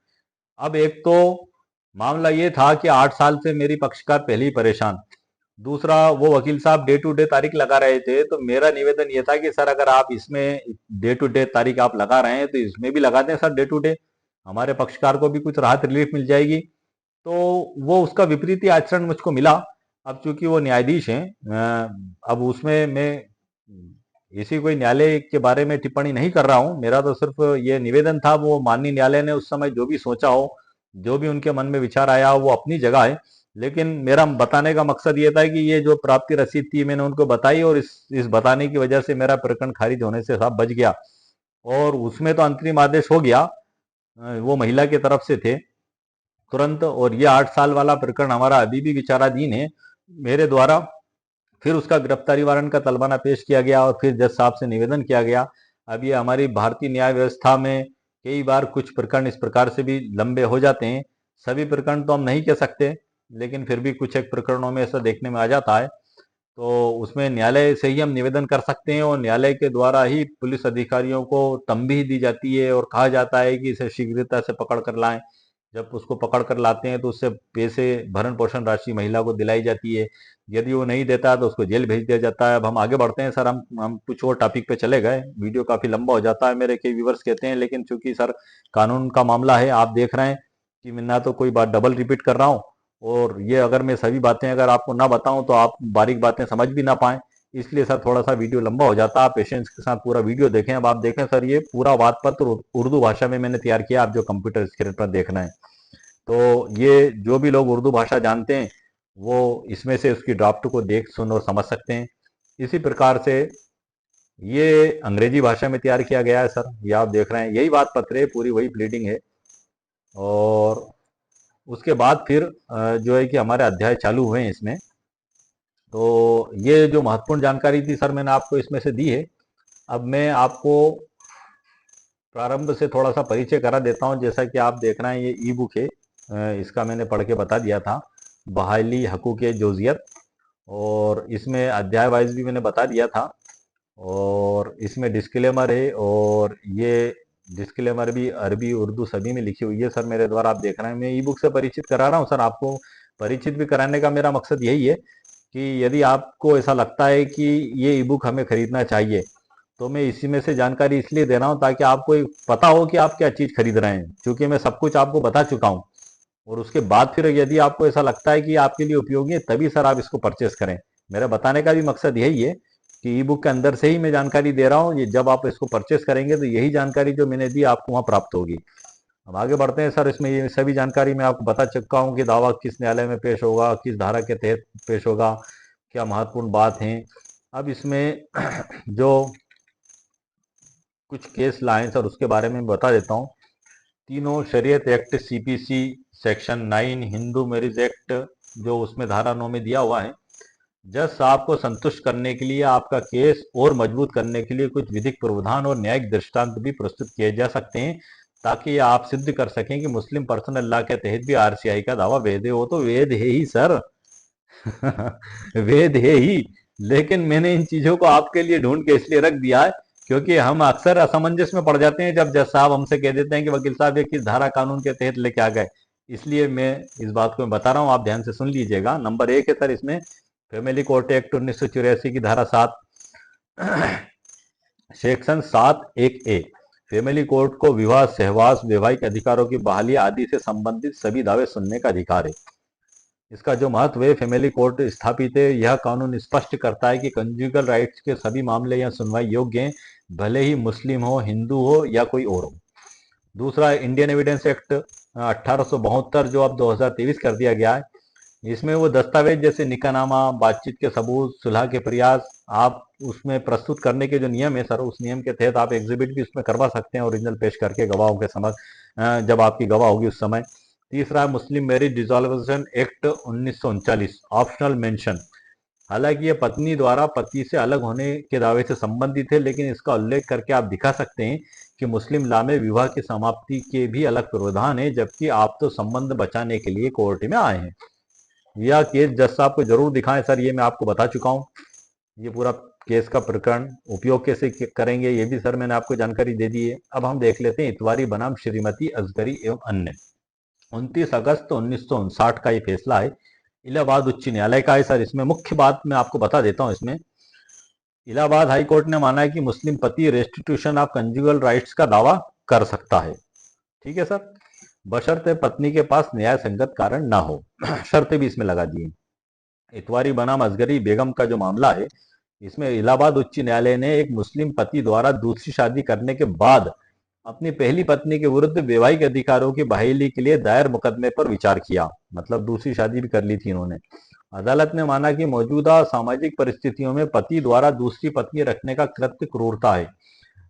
अब एक तो मामला ये था कि 8 साल से मेरी पक्षकार पहले ही परेशान, दूसरा वो वकील साहब डे टू डे तारीख लगा रहे थे। तो मेरा निवेदन ये था कि सर अगर आप इसमें डे टू डे तारीख आप लगा रहे हैं तो इसमें भी लगा दें सर डे टू डे, हमारे पक्षकार को भी कुछ राहत रिलीफ मिल जाएगी। तो वो उसका विपरीत ही आचरण मुझको मिला। अब चूंकि वो न्यायाधीश हैं, अब उसमें मैं इसी कोई न्यायालय के बारे में टिप्पणी नहीं कर रहा हूं, मेरा तो सिर्फ ये निवेदन था। वो माननीय न्यायालय ने उस समय जो भी सोचा हो, जो भी उनके मन में विचार आया हो, वो अपनी जगह है। लेकिन मेरा बताने का मकसद ये था कि ये जो प्राप्ति रसीद थी मैंने उनको बताई और इस बताने की वजह से मेरा प्रकरण खारिज होने से साहब बच गया। और उसमें तो अंतरिम आदेश हो गया, वो महिला की तरफ से थे तुरंत। और ये 8 साल वाला प्रकरण हमारा अभी भी विचाराधीन है मेरे द्वारा। फिर उसका गिरफ्तारी वारंट का तलबाना पेश किया गया और फिर जज साहब से निवेदन किया गया। अब ये हमारी भारतीय न्याय व्यवस्था में कई बार कुछ प्रकरण इस प्रकार से भी लंबे हो जाते हैं। सभी प्रकरण तो हम नहीं कह सकते, लेकिन फिर भी कुछ एक प्रकरणों में ऐसा देखने में आ जाता है। तो उसमें न्यायालय से ही हम निवेदन कर सकते हैं और न्यायालय के द्वारा ही पुलिस अधिकारियों को तंबीह दी जाती है और कहा जाता है कि इसे शीघ्रता से पकड़ कर लाएं। जब उसको पकड़ कर लाते हैं तो उससे पैसे भरण पोषण राशि महिला को दिलाई जाती है। यदि वो नहीं देता है तो उसको जेल भेज दिया जाता है। अब हम आगे बढ़ते हैं सर, हम कुछ और टॉपिक पे चले गए, वीडियो काफी लंबा हो जाता है मेरे कई व्यूवर्स कहते हैं। लेकिन चूंकि सर कानून का मामला है, आप देख रहे हैं कि मैं ना तो कोई बात डबल रिपीट कर रहा हूँ, और ये अगर मैं सभी बातें अगर आपको ना बताऊं तो आप बारीक बातें समझ भी ना पाए, इसलिए सर थोड़ा सा वीडियो लंबा हो जाता है। आप पेशेंस के साथ पूरा वीडियो देखें। अब आप देखें सर, ये पूरा वाद पत्र उर्दू भाषा में मैंने तैयार किया, आप जो कंप्यूटर स्क्रीन पर देख रहे हैं। तो ये जो भी लोग उर्दू भाषा जानते हैं वो इसमें से उसकी ड्राफ्ट को देख सुन और समझ सकते हैं। इसी प्रकार से ये अंग्रेजी भाषा में तैयार किया गया है सर, ये आप देख रहे हैं, यही बात पत्र है, पूरी वही प्लीडिंग है। और उसके बाद फिर जो है कि हमारे अध्याय चालू हुए हैं इसमें। तो ये जो महत्वपूर्ण जानकारी थी सर मैंने आपको इसमें से दी है। अब मैं आपको प्रारंभ से थोड़ा सा परिचय करा देता हूं। जैसा कि आप देख रहे हैं ये ई बुक है, इसका मैंने पढ़ के बता दिया था, बहाली हकूक जोजियत, और इसमें अध्याय वाइज भी मैंने बता दिया था। और इसमें डिस्क्लेमर है, और ये डिस्क्लेमर भी अरबी उर्दू सभी में लिखी हुई है सर मेरे द्वारा। आप देख रहे हैं मैं ई बुक से परिचित करा रहा हूँ सर, आपको परिचित भी कराने का मेरा मकसद यही है कि यदि आपको ऐसा लगता है कि ये ई बुक हमें खरीदना चाहिए, तो मैं इसी में से जानकारी इसलिए दे रहा हूँ ताकि आपको एक पता हो कि आप क्या चीज़ खरीद रहे हैं, क्योंकि मैं सब कुछ आपको बता चुका हूँ। और उसके बाद फिर यदि आपको ऐसा लगता है कि आपके लिए उपयोगी है, तभी सर आप इसको परचेस करें। मेरा बताने का भी मकसद यही है कि ई बुक के अंदर से ही मैं जानकारी दे रहा हूँ, ये जब आप इसको परचेस करेंगे तो यही जानकारी जो मैंने दी आपको वहाँ प्राप्त होगी। अब आगे बढ़ते हैं सर। इसमें ये सभी जानकारी मैं आपको बता चुका हूँ कि दावा किस न्यायालय में पेश होगा, किस धारा के तहत पेश होगा, क्या महत्वपूर्ण बात है। अब इसमें जो कुछ केस लाए सर उसके बारे में बता देता हूँ। तीनों शरीयत act, CPC section 9, Hindu marriage act जो उसमें धारा 9 में दिया हुआ है, जज साहब को संतुष्ट करने के लिए, आपका केस और मजबूत करने के लिए कुछ विधिक प्रावधान और न्यायिक दृष्टांत भी प्रस्तुत किए जा सकते हैं, ताकि आप सिद्ध कर सकें कि मुस्लिम पर्सनल लॉ के तहत भी आरसीआई का दावा वैध है। वो तो वैध है ही सर। वेद है ही, लेकिन मैंने इन चीजों को आपके लिए ढूंढ के इसलिए रख दिया है क्योंकि हम अक्सर असमंजस में पड़ जाते हैं जब जज साहब हमसे कह देते हैं कि वकील साहब ये किस धारा कानून के तहत लेके आ गए। इसलिए मैं इस बात को मैं बता रहा हूँ, आप ध्यान से सुन लीजिएगा। नंबर 1 है सर इसमें फैमिली कोर्ट एक्ट 1984 की धारा 7 सेक्शन 7(1)(a), फैमिली कोर्ट को विवाह, सहवास, वैवाहिक अधिकारों की बहाली आदि से संबंधित सभी दावे सुनने का अधिकार है। इसका जो महत्व है, फैमिली कोर्ट स्थापित है। यह कानून स्पष्ट करता है कि कंजुगल राइट्स के सभी मामले या सुनवाई योग्य हैं, भले ही मुस्लिम हो, हिंदू हो या कोई और हो। दूसरा, इंडियन एविडेंस एक्ट 1872 जो अब 2023 कर दिया गया है। इसमें वो दस्तावेज जैसे निकाहनामा, बातचीत के सबूत, सुलह के प्रयास आप उसमें प्रस्तुत करने के जो नियम है सर, उस नियम के तहत आप एग्जिबिट भी उसमें करवा सकते हैं, ओरिजिनल पेश करके गवाहों के समक्ष, जब आपकी गवाह होगी उस समय। तीसरा, Muslim marriage dissolution act 1939 optional mention. हालांकि ये पत्नी द्वारा पति से अलग होने के दावे से संबंधित है, लेकिन इसका उल्लेख करके आप दिखा सकते हैं कि मुस्लिम लॉ में विवाह की समाप्ति के भी अलग प्रावधान है, जबकि आप तो संबंध बचाने के लिए कोर्ट में आए हैं। यह केस जज साहब को जरूर दिखाएं सर, ये मैं आपको बता चुका हूँ। ये पूरा केस का प्रकरण उपयोग कैसे करेंगे ये भी सर मैंने आपको जानकारी दे दी है। अब हम देख लेते हैं इतवारी बनाम श्रीमती असगरी एवं अन्य। 29 अगस्त 1959 का ये फैसला है, इलाहाबाद उच्च न्यायालय का है सर। इसमें मुख्य बात मैं आपको बता देता हूँ। इसमें इलाहाबाद हाई कोर्ट ने माना है कि मुस्लिम पति रेस्टिट्यूशन ऑफ कंजुगल राइट्स का दावा कर सकता है, ठीक है सर, बशर्ते पत्नी के पास न्याय संगत कारण ना हो। शर्तें भी इसमें लगा दी। इतवारी बनाम असगरी बेगम का जो मामला है, इसमें इलाहाबाद उच्च न्यायालय ने एक मुस्लिम पति द्वारा दूसरी शादी करने के बाद अपनी पहली पत्नी के विरुद्ध वैवाहिक अधिकारों की बहाली के लिए दायर मुकदमे पर विचार किया। मतलब दूसरी शादी भी कर ली थी इन्होंने। अदालत ने माना कि मौजूदा सामाजिक परिस्थितियों में पति द्वारा दूसरी पत्नी रखने का कृत्य क्रूरता है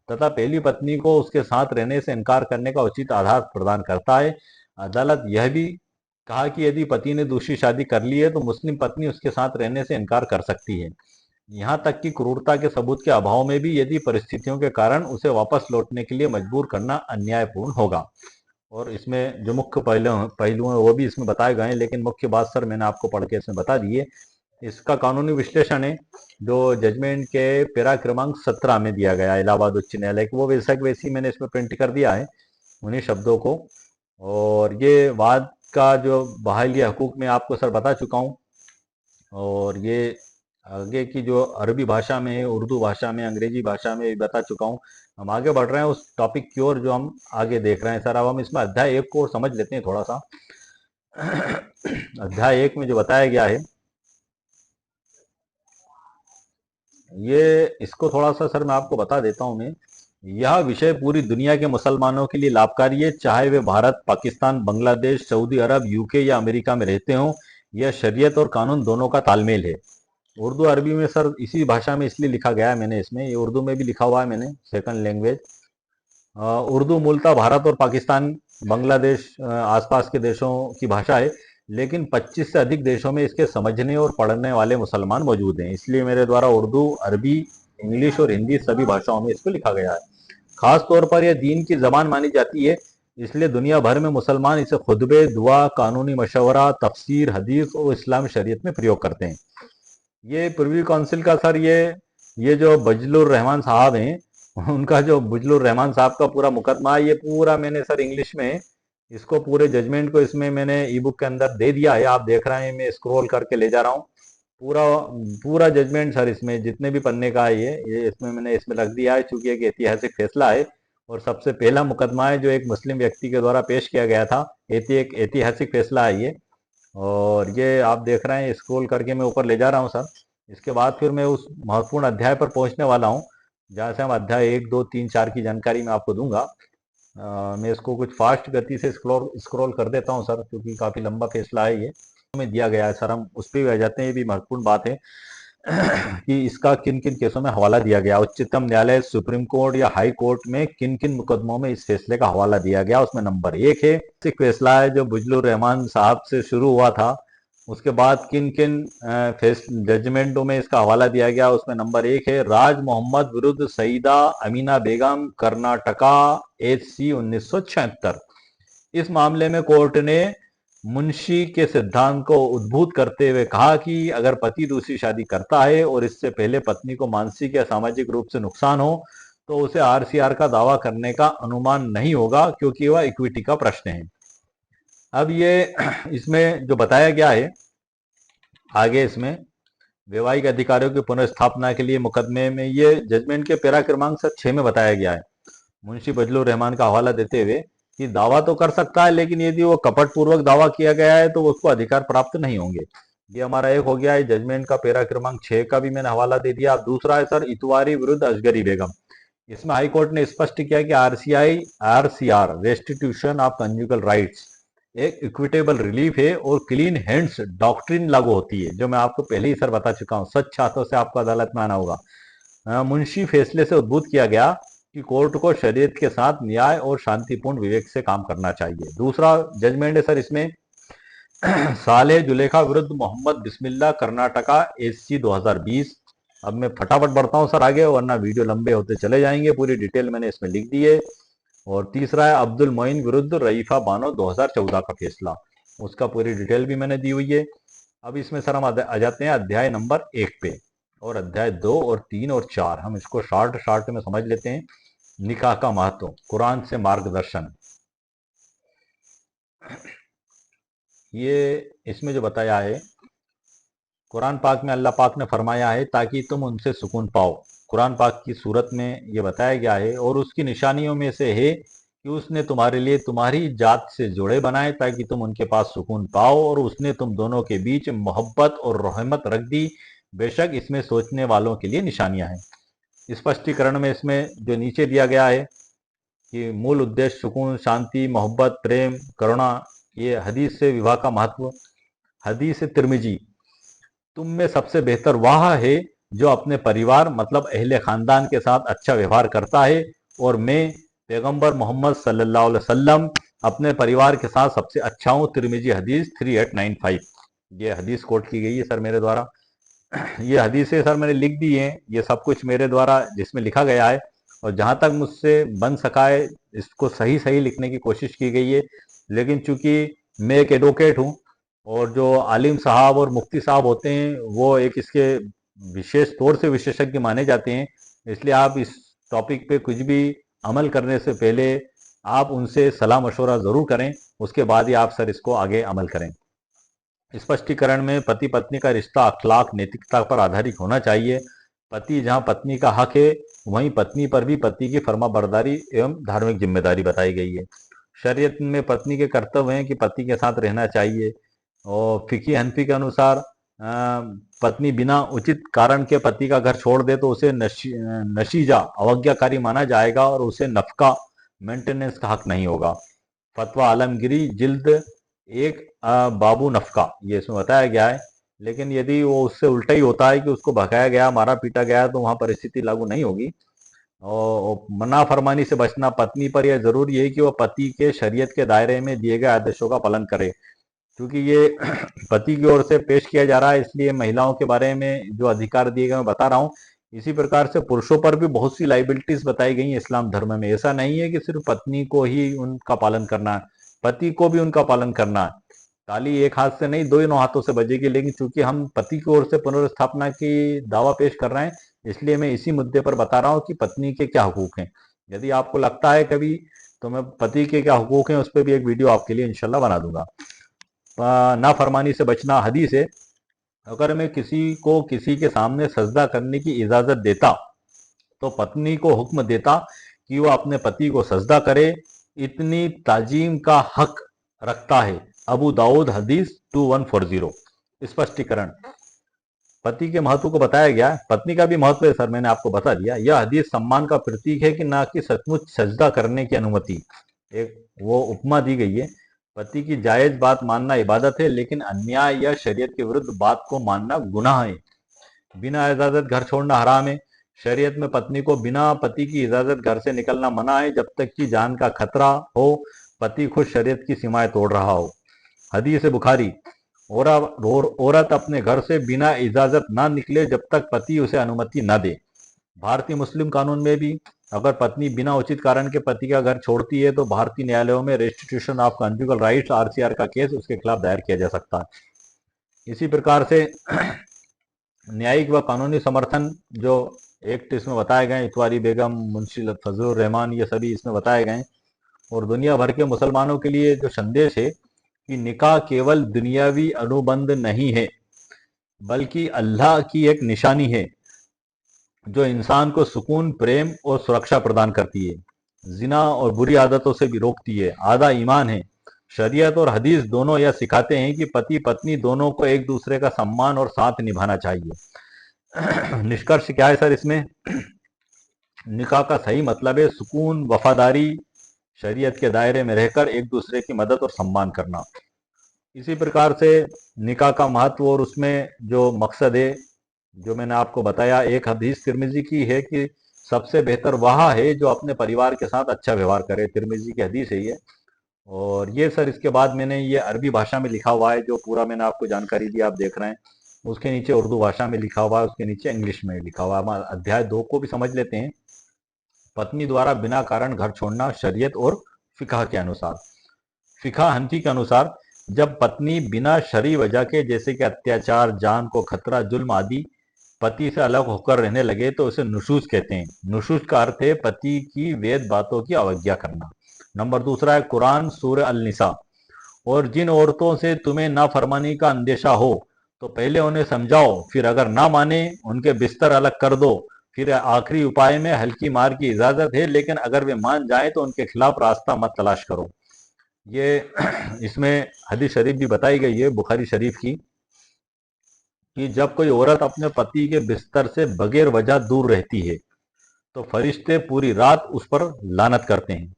तथा पहली पत्नी को उसके साथ रहने से इनकार करने का उचित आधार प्रदान करता है। अदालत यह भी कहा कि यदि पति ने दूसरी शादी कर ली है तो मुस्लिम पत्नी उसके साथ रहने से इनकार कर सकती है, यहाँ तक कि क्रूरता के सबूत के अभाव में भी, यदि परिस्थितियों के कारण उसे वापस लौटने के लिए मजबूर करना अन्यायपूर्ण होगा। और इसमें जो मुख्य पहलू हैं वो भी इसमें बताए गए हैं, लेकिन मुख्य बात सर मैंने आपको पढ़ के इसमें बता दी है। इसका कानूनी विश्लेषण है जो जजमेंट के पैरा क्रमांक 17 में दिया गया है इलाहाबाद उच्च न्यायालय को, वो वैसा की वैसी मैंने इसमें प्रिंट कर दिया है उन्हीं शब्दों को। और ये वाद का जो बहाली हकूक में आपको सर बता चुका हूँ। और ये आगे की जो अरबी भाषा में, उर्दू भाषा में, अंग्रेजी भाषा में बता चुका हूँ। हम आगे बढ़ रहे हैं उस टॉपिक की ओर जो हम आगे देख रहे हैं सर। अब हम इसमें अध्याय 1 को समझ लेते हैं थोड़ा सा। अध्याय 1 में जो बताया गया है, ये इसको थोड़ा सा सर मैं आपको बता देता हूँ। मैं यह विषय पूरी दुनिया के मुसलमानों के लिए लाभकारी है, चाहे वे भारत, पाकिस्तान, बांग्लादेश, सऊदी अरब, यूके या अमेरिका में रहते हों। यह शरीयत और कानून दोनों का तालमेल है। उर्दू अरबी में सर इसी भाषा में इसलिए लिखा गया है मैंने, इसमें ये उर्दू में भी लिखा हुआ है मैंने, सेकंड लैंग्वेज। उर्दू मूलतः भारत और पाकिस्तान, बांग्लादेश, आसपास के देशों की भाषा है, लेकिन 25 से अधिक देशों में इसके समझने और पढ़ने वाले मुसलमान मौजूद हैं। इसलिए मेरे द्वारा उर्दू, अरबी, इंग्लिश और हिंदी सभी भाषाओं में इसको लिखा गया है। खास तौर पर यह दीन की जबान मानी जाती है, इसलिए दुनिया भर में मुसलमान इसे खुतबे, दुआ, कानूनी मशवरा, तफसीर, हदीस और इस्लाम शरीयत में प्रयोग करते हैं। ये प्रिवी काउंसिल का सर ये ये जो बजलुर रहमान साहब हैं, उनका जो बजलुर रहमान साहब का पूरा मुकदमा है, ये पूरा मैंने सर इंग्लिश में इसको पूरे जजमेंट को इसमें मैंने ई बुक के अंदर दे दिया है। आप देख रहे हैं, मैं स्क्रॉल करके ले जा रहा हूँ। पूरा पूरा जजमेंट सर इसमें जितने भी पन्ने का है ये इसमें मैंने इसमें रख दिया है, चूंकि एक ऐतिहासिक फैसला है और सबसे पहला मुकदमा है जो एक मुस्लिम व्यक्ति के द्वारा पेश किया गया था। एक ऐतिहासिक फैसला है ये। और ये आप देख रहे हैं, स्क्रॉल करके मैं ऊपर ले जा रहा हूँ सर। इसके बाद फिर मैं उस महत्वपूर्ण अध्याय पर पहुंचने वाला हूँ, जहाँ से हम अध्याय 1, 2, 3, 4 की जानकारी मैं आपको दूंगा। मैं इसको कुछ फास्ट गति से स्क्रॉल स्क्रॉल कर देता हूँ सर, क्योंकि काफी लंबा फैसला है ये में दिया गया है सर। हम उस पर भी आ जाते हैं, ये भी महत्वपूर्ण बात है कि इसका किन किन केसों में हवाला दिया गया, उच्चतम न्यायालय, सुप्रीम कोर्ट या हाई कोर्ट में किन किन मुकदमों में इस फैसले का हवाला दिया गया। उसमें नंबर 1 है फैसला है जो बुजलुर रहमान साहब से शुरू हुआ था। उसके बाद किन किन जजमेंटों में इसका हवाला दिया गया, उसमें नंबर 1 है राज मोहम्मद विरुद्ध सईदा अमीना बेगम, कर्नाटका, HC 1976। इस मामले में कोर्ट ने मुंशी के सिद्धांत को उद्भूत करते हुए कहा कि अगर पति दूसरी शादी करता है और इससे पहले पत्नी को मानसिक या सामाजिक रूप से नुकसान हो तो उसे RCR का दावा करने का अनुमान नहीं होगा, क्योंकि वह इक्विटी का प्रश्न है। अब ये इसमें जो बताया गया है आगे, इसमें वैवाहिक अधिकारों की पुनर्स्थापना के लिए मुकदमे में ये जजमेंट के पैरा क्रमांक 6 में बताया गया है। मुंशी बजलुर रहमान का हवाला देते हुए कि दावा तो कर सकता है, लेकिन यदि वो कपट पूर्वक दावा किया गया है तो उसको अधिकार प्राप्त नहीं होंगे। ये हमारा एक हो गया है। जजमेंट का पैरा क्रमांक 6 का भी मैंने हवाला दे दिया। अब दूसरा है सर इतवारी विरुद्ध असगरी बेगम। इसमें हाई कोर्ट ने स्पष्ट किया कि RCR restitution of conjugal rights एक इक्विटेबल रिलीफ है और क्लीन हैंड्स डॉक्ट्रिन लागू होती है, जो मैं आपको पहले ही सर बता चुका हूं। सच हाथों से आपको अदालत में आना होगा। मुंशी फैसले से उद्भूत किया गया कि कोर्ट को शरीयत के साथ न्याय और शांतिपूर्ण विवेक से काम करना चाहिए। दूसरा जजमेंट है सर इसमें साले जुलेखा विरुद्ध मोहम्मद बिस्मिल्ला, कर्नाटका, HC 2020। अब मैं फटाफट बढ़ता हूं सर आगे, वरना वीडियो लंबे होते चले जाएंगे। पूरी डिटेल मैंने इसमें लिख दी है। और तीसरा है अब्दुल मोइन विरुद्ध रईफा बानो, 2014 का फैसला। उसका पूरी डिटेल भी मैंने दी हुई है। अब इसमें सर हम आ जाते हैं अध्याय नंबर 1 पे, और अध्याय 2 और 3 और 4 हम इसको शॉर्ट में समझ लेते हैं। निकाह का महत्व, कुरान से मार्गदर्शन। ये इसमें जो बताया है, कुरान पाक में अल्लाह पाक ने फरमाया है ताकि तुम उनसे सुकून पाओ। कुरान पाक की सूरत में ये बताया गया है, और उसकी निशानियों में से है कि उसने तुम्हारे लिए तुम्हारी जात से जोड़े बनाए ताकि तुम उनके पास सुकून पाओ, और उसने तुम दोनों के बीच मोहब्बत और रहमत रख दी। बेशक इसमें सोचने वालों के लिए निशानियां हैं। स्पष्टीकरण में इसमें जो नीचे दिया गया है कि मूल उद्देश्य सुकून, शांति, मोहब्बत, प्रेम, करुणा। ये हदीस से विवाह का महत्व। हदीस तिरमिजी, तुम में सबसे बेहतर वह है जो अपने परिवार मतलब अहले खानदान के साथ अच्छा व्यवहार करता है, और मैं पैगंबर मोहम्मद सल्लल्लाहु अलैहि वसल्लम अपने परिवार के साथ सबसे अच्छा हूँ। तिरमिजी हदीस 3895। ये हदीस कोट की गई है सर मेरे द्वारा। ये हदीसें सर मैंने लिख दी हैं, ये सब कुछ मेरे द्वारा जिसमें लिखा गया है, और जहाँ तक मुझसे बन सका है इसको सही सही लिखने की कोशिश की गई है। लेकिन चूंकि मैं एक एडवोकेट हूँ, और जो आलिम साहब और मुफ्ती साहब होते हैं वो एक इसके विशेष तौर से विशेषज्ञ माने जाते हैं, इसलिए आप इस टॉपिक पे कुछ भी अमल करने से पहले आप उनसे सलाह मशवरा ज़रूर करें, उसके बाद ही आप सर इसको आगे अमल करें। स्पष्टीकरण में पति पत्नी का रिश्ता अखलाक नैतिकता पर आधारित होना चाहिए। पति जहां पत्नी का हक है, वहीं पत्नी पर भी पति की फर्माबरदारी एवं धार्मिक जिम्मेदारी बताई गई है। शरीयत में पत्नी के कर्तव्य हैं कि पति के साथ रहना चाहिए, और फिकी हनफी के अनुसार पत्नी बिना उचित कारण के पति का घर छोड़ दे तो उसे नशीजा अवज्ञाकारी माना जाएगा, और उसे नफका मेंटेनेंस का हक नहीं होगा। फतवा आलमगिरी जिल्द 1 बाबू नफका, ये इसमें बताया गया है। लेकिन यदि वो उससे उल्टा ही होता है कि उसको भगाया गया, मारा पीटा गया, तो वहां परिस्थिति लागू नहीं होगी। और मना फरमानी से बचना, पत्नी पर यह जरूरी है कि वह पति के शरीयत के दायरे में दिए गए आदेशों का पालन करे। क्योंकि ये पति की ओर से पेश किया जा रहा है, इसलिए महिलाओं के बारे में जो अधिकार दिए गए मैं बता रहा हूँ। इसी प्रकार से पुरुषों पर भी बहुत सी लाइबिलिटीज बताई गई हैं इस्लाम धर्म में। ऐसा नहीं है कि सिर्फ पत्नी को ही उनका पालन करना है, पति को भी उनका पालन करना है। ताली एक हाथ से नहीं, दोनों हाथों से बजेगी। लेकिन चूंकि हम पति की ओर से पुनर्स्थापना की दावा पेश कर रहे हैं, इसलिए मैं इसी मुद्दे पर बता रहा हूँ कि पत्नी के क्या हुकूक हैं। यदि आपको लगता है कभी, तो मैं पति के क्या हुकूक हैं उस पर भी एक वीडियो आपके लिए इंशाल्लाह बना दूंगा। नाफरमानी से बचना, हदीस है, अगर मैं किसी को किसी के सामने सजदा करने की इजाजत देता तो पत्नी को हुक्म देता कि वह अपने पति को सजदा करे, इतनी ताजीम का हक रखता है। अबू दाऊद हदीस 2140। स्पष्टीकरण, पति के महत्व को बताया गया है। पत्नी का भी महत्व है सर, मैंने आपको बता दिया। यह हदीस सम्मान का प्रतीक है कि ना कि सचमुच सजदा करने की अनुमति। एक वो उपमा दी गई है, पति की जायज बात मानना इबादत है, लेकिन अन्याय या शरीयत के विरुद्ध बात को मानना गुनाह है। बिना इजाजत घर छोड़ना हराम है। शरीयत में पत्नी को बिना पति की इजाजत घर से निकलना मना है, जब तक कि जान का खतरा हो, पति खुद शरीयत की सीमाएं तोड़ रहा हो। हदीस बुखारी, औरत अपने घर से बिना इजाजत ना निकले जब तक पति उसे अनुमति न दे। भारतीय मुस्लिम कानून में भी अगर पत्नी बिना उचित कारण के पति का घर छोड़ती है तो भारतीय न्यायालयों में restitution of conjugal rights RCR का केस उसके खिलाफ दायर किया जा सकता है। इसी प्रकार से न्यायिक व कानूनी समर्थन जो एक्ट इसमें बताए गए, इतवारी बेगम, मुंशी फजलुर रहमान, ये सभी इसमें बताए गए। और दुनिया भर के मुसलमानों के लिए जो संदेश है कि निकाह केवल दुनियावी अनुबंध नहीं है, बल्कि अल्लाह की एक निशानी है जो इंसान को सुकून, प्रेम और सुरक्षा प्रदान करती है, जिना और बुरी आदतों से भी रोकती है, आधा ईमान है। शरीयत और हदीस दोनों यह सिखाते हैं कि पति पत्नी दोनों को एक दूसरे का सम्मान और साथ निभाना चाहिए। निष्कर्ष क्या है सर इसमें? निकाह का सही मतलब है सुकून, वफादारी, शरीयत के दायरे में रहकर एक दूसरे की मदद और सम्मान करना। इसी प्रकार से निकाह का महत्व और उसमें जो मकसद है जो मैंने आपको बताया, एक हदीस तिरमिजी की है कि सबसे बेहतर वह है जो अपने परिवार के साथ अच्छा व्यवहार करे। तिरमिजी की हदीस है ये। और ये सर इसके बाद मैंने ये अरबी भाषा में लिखा हुआ है, जो पूरा मैंने आपको जानकारी दी, आप देख रहे हैं। उसके नीचे उर्दू भाषा में लिखा हुआ है, उसके नीचे इंग्लिश में लिखा हुआ है। अध्याय 2 को भी समझ लेते हैं। पत्नी द्वारा बिना कारण घर छोड़ना शरीयत और फिकह के अनुसार। फिकह हनफी के अनुसार जब पत्नी बिना शरई वजह के, जैसे कि अत्याचार, जान को खतरा, जुल्म आदि, पति से अलग होकर रहने लगे तो उसे नुशूज कहते हैं। नुशूज का अर्थ है पति की वेद बातों की अवज्ञा करना। नंबर दूसरा है कुरान सूरह अल निसा, और जिन औरतों से तुम्हें नाफरमानी का अंदेशा हो तो पहले उन्हें समझाओ, फिर अगर ना माने उनके बिस्तर अलग कर दो। फिर आखिरी उपाय में हल्की मार की इजाजत है, लेकिन अगर वे मान जाए तो उनके खिलाफ रास्ता मत तलाश करो। ये इसमें हदीस शरीफ भी बताई गई है बुखारी शरीफ की, कि जब कोई औरत अपने पति के बिस्तर से बगैर वजह दूर रहती है तो फरिश्ते पूरी रात उस पर लानत करते हैं।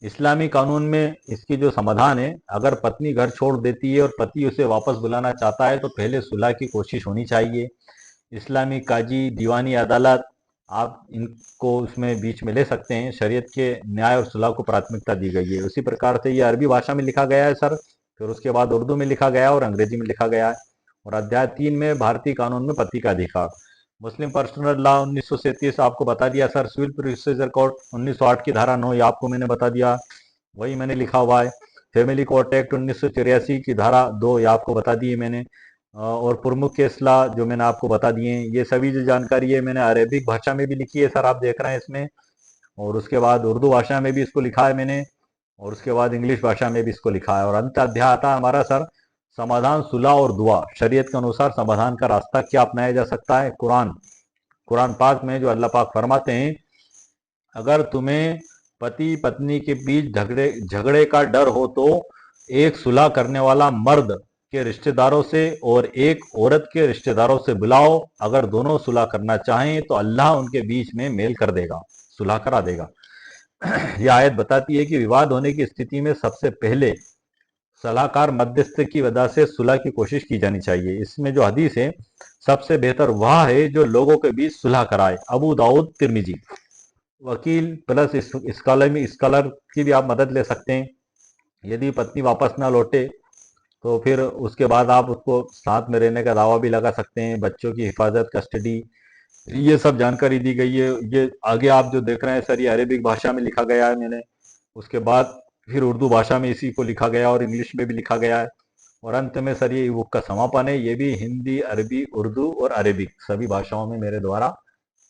इस्लामी कानून में इसकी जो समाधान है, अगर पत्नी घर छोड़ देती है और पति उसे वापस बुलाना चाहता है तो पहले सुलह की कोशिश होनी चाहिए। इस्लामी काजी, दीवानी अदालत, आप इनको उसमें बीच में ले सकते हैं। शरीयत के न्याय और सुलह को प्राथमिकता दी गई है। उसी प्रकार से ये अरबी भाषा में लिखा गया है सर, फिर उसके बाद उर्दू में लिखा गया और अंग्रेजी में लिखा गया है। और अध्याय 3 में भारतीय कानून में पति का अधिकार। मुस्लिम पर्सनल लॉ 1937 आपको बता दिया सर। सिविल प्रोसीजर कोड 1908 की धारा 9 ये आपको मैंने बता दिया, वही मैंने लिखा हुआ है। फैमिली कोर्ट एक्ट 1984 की धारा 2 ये आपको बता दी है मैंने। और प्रमुख केस लॉ जो मैंने आपको बता दिए हैं। ये सभी जो जानकारी है मैंने अरेबिक भाषा में भी लिखी है सर, आप देख रहे हैं इसमें। और उसके बाद उर्दू भाषा में भी इसको लिखा है मैंने, और उसके बाद इंग्लिश भाषा में भी इसको लिखा है। और अंत अध्याय आता है हमारा सर समाधान, सुलह और दुआ। शरीयत के अनुसार समाधान का रास्ता क्या अपनाया जा सकता है? कुरान पाक में जो अल्लाह पाक फरमाते हैं, अगर तुम्हें पति पत्नी के बीच झगड़े का डर हो तो एक सुलह करने वाला मर्द के रिश्तेदारों से और एक औरत के रिश्तेदारों से बुलाओ। अगर दोनों सुलह करना चाहें तो अल्लाह उनके बीच में मेल कर देगा, सुलह करा देगा। यह आयत बताती है कि विवाद होने की स्थिति में सबसे पहले सलाहकार मध्यस्थ की वजह से सुलह की कोशिश की जानी चाहिए। इसमें जो हदीस है, सबसे बेहतर वह है जो लोगों के बीच सुलह कराए। अबू दाऊद, तिरमिजी। वकील प्लस स्कॉलर की भी आप मदद ले सकते हैं। यदि पत्नी वापस ना लौटे तो फिर उसके बाद आप उसको साथ में रहने का दावा भी लगा सकते हैं। बच्चों की हिफाजत, कस्टडी, ये सब जानकारी दी गई है। ये आगे आप जो देख रहे हैं सर, ये अरेबिक भाषा में लिखा गया है मैंने। उसके बाद फिर उर्दू भाषा में इसी को लिखा गया और इंग्लिश में भी लिखा गया है। और अंत में सर ये बुक का समापन है, ये भी हिंदी, अरबी, उर्दू और अरेबिक सभी भाषाओं में मेरे द्वारा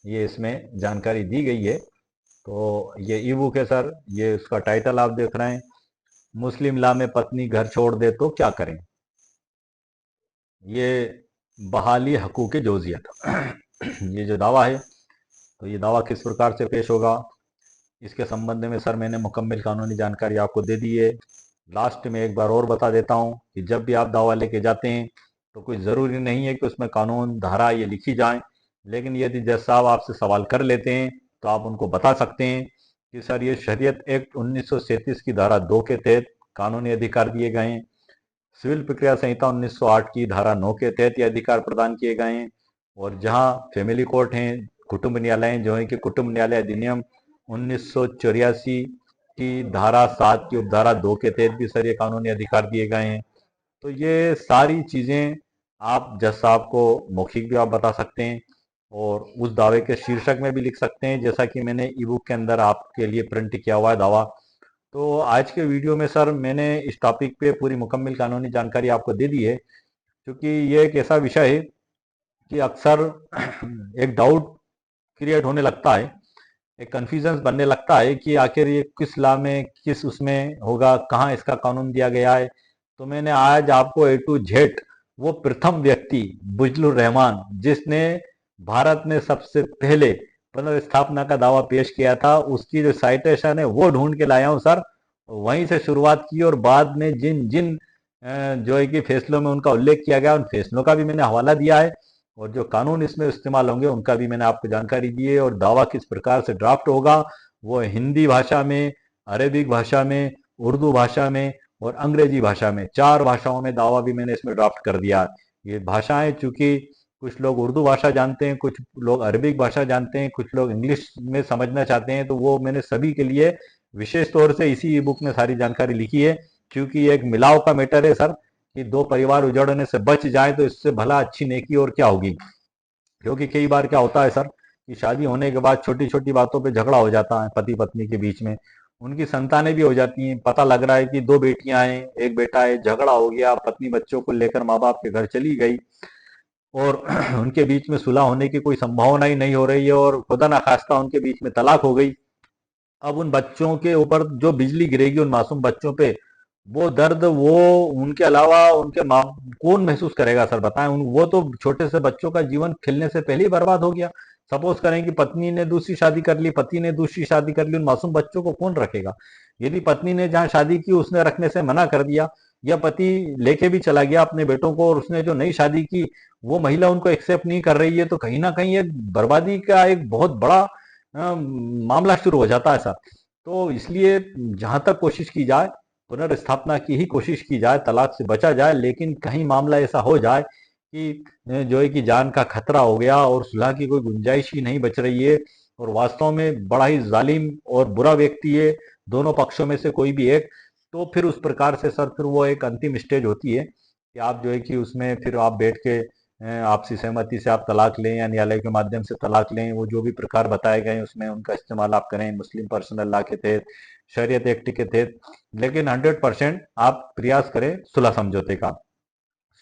ये इसमें जानकारी दी गई है। तो ये ई बुक है सर, ये उसका टाइटल आप देख रहे हैं, मुस्लिम ला में पत्नी घर छोड़ दे तो क्या करें। ये बहाली हकूक जोजियत ये जो दावा है, तो ये दावा किस प्रकार से पेश होगा, इसके संबंध में सर मैंने मुकम्मल कानूनी जानकारी आपको दे दी है। लास्ट में एक बार और बता देता हूँ कि जब भी आप दावा लेके जाते हैं तो कोई ज़रूरी नहीं है कि उसमें कानून धारा ये लिखी जाए, लेकिन यदि जज साहब आपसे सवाल कर लेते हैं तो आप उनको बता सकते हैं कि सर ये शरीयत एक्ट 1937 की धारा 2 के तहत कानूनी अधिकार दिए गए हैं, सिविल प्रक्रिया संहिता 1908 की धारा 9 के तहत ये अधिकार प्रदान किए गए हैं, और जहां फैमिली कोर्ट हैं, कुटुंब न्यायालय जो है कि कुटुंब न्यायालय अधिनियम 1984 की धारा 7 की उपधारा 2 के तहत भी सर ये कानूनी अधिकार दिए गए हैं। तो ये सारी चीजें आप जज साहब को मौखिक भी आप बता सकते हैं और उस दावे के शीर्षक में भी लिख सकते हैं, जैसा कि मैंने ई बुक के अंदर आपके लिए प्रिंट किया हुआ है दावा। तो आज के वीडियो में सर मैंने इस टॉपिक पे पूरी मुकम्मल कानूनी जानकारी आपको दे दी है, क्योंकि ये एक ऐसा विषय है कि अक्सर एक डाउट क्रिएट होने लगता है, एक कन्फ्यूजन बनने लगता है कि आखिर ये किस लॉ में किस उसमें होगा, कहाँ इसका कानून दिया गया है। तो मैंने आज आपको ए टू जेड वो प्रथम व्यक्ति बुजलुर रहमान जिसने भारत में सबसे पहले पुनर्स्थापना का दावा पेश किया था, उसकी जो साइटेशन है वो ढूंढ के लाया हूं सर। वहीं से शुरुआत की और बाद में जिन जिन जो है कि फैसलों में उनका उल्लेख किया गया उन फैसलों का भी मैंने हवाला दिया है, और जो कानून इसमें इस्तेमाल होंगे उनका भी मैंने आपको जानकारी दी है। और दावा किस प्रकार से ड्राफ्ट होगा वो हिंदी भाषा में, अरेबिक भाषा में, उर्दू भाषा में और अंग्रेजी भाषा में, 4 भाषाओं में दावा भी मैंने इसमें ड्राफ्ट कर दिया। ये भाषाएं चूंकि कुछ लोग उर्दू भाषा जानते हैं, कुछ लोग अरबिक भाषा जानते हैं, कुछ लोग इंग्लिश में समझना चाहते हैं, तो वो मैंने सभी के लिए विशेष तौर से इसी ई बुक में सारी जानकारी लिखी है। क्योंकि ये एक मिलाव का मैटर है सर, कि दो परिवार उजड़ने से बच जाए तो इससे भला अच्छी नेकी और क्या होगी। क्योंकि कई बार क्या होता है सर कि शादी होने के बाद छोटी छोटी बातों पे झगड़ा हो जाता है पति पत्नी के बीच में, उनकी संतानें भी हो जाती हैं, पता लग रहा है कि 2 बेटियां हैं एक बेटा है, झगड़ा हो गया, पत्नी बच्चों को लेकर माँ बाप के घर चली गई और उनके बीच में सुलह होने की कोई संभावना ही नहीं हो रही है, और खुदा ना खास्ता उनके बीच में तलाक हो गई। अब उन बच्चों के ऊपर जो बिजली गिरेगी उन मासूम बच्चों पे, वो दर्द वो उनके अलावा उनके माँ कौन महसूस करेगा सर बताएं। वो तो छोटे से बच्चों का जीवन खिलने से पहले ही बर्बाद हो गया। सपोज करें कि पत्नी ने दूसरी शादी कर ली, पति ने दूसरी शादी कर ली, उन मासूम बच्चों को कौन रखेगा। यदि पत्नी ने जहाँ शादी की उसने रखने से मना कर दिया, या पति लेके भी चला गया अपने बेटों को और उसने जो नई शादी की वो महिला उनको एक्सेप्ट नहीं कर रही है, तो कहीं ना कहीं एक बर्बादी का एक बहुत बड़ा मामला शुरू हो जाता है सर। तो इसलिए जहां तक कोशिश की जाए पुनर्स्थापना की ही कोशिश की जाए, तलाक से बचा जाए, लेकिन कहीं मामला ऐसा हो जाए कि जो है कि जान का खतरा हो गया और सुलह की कोई गुंजाइश ही नहीं बच रही है, और वास्तव में बड़ा ही जालिम और बुरा व्यक्ति है दोनों पक्षों में से कोई भी एक, तो फिर उस प्रकार से सर फिर वो एक अंतिम स्टेज होती है कि आप जो है कि उसमें फिर आप बैठ के आपसी सहमति से आप तलाक लें या न्यायालय के माध्यम से तलाक लें, वो जो भी प्रकार बताए गए हैं उसमें उनका इस्तेमाल आप करें मुस्लिम पर्सनल लॉ के तहत, शरीयत एक्ट के तहत, लेकिन 100% आप प्रयास करें सुलह समझौते का।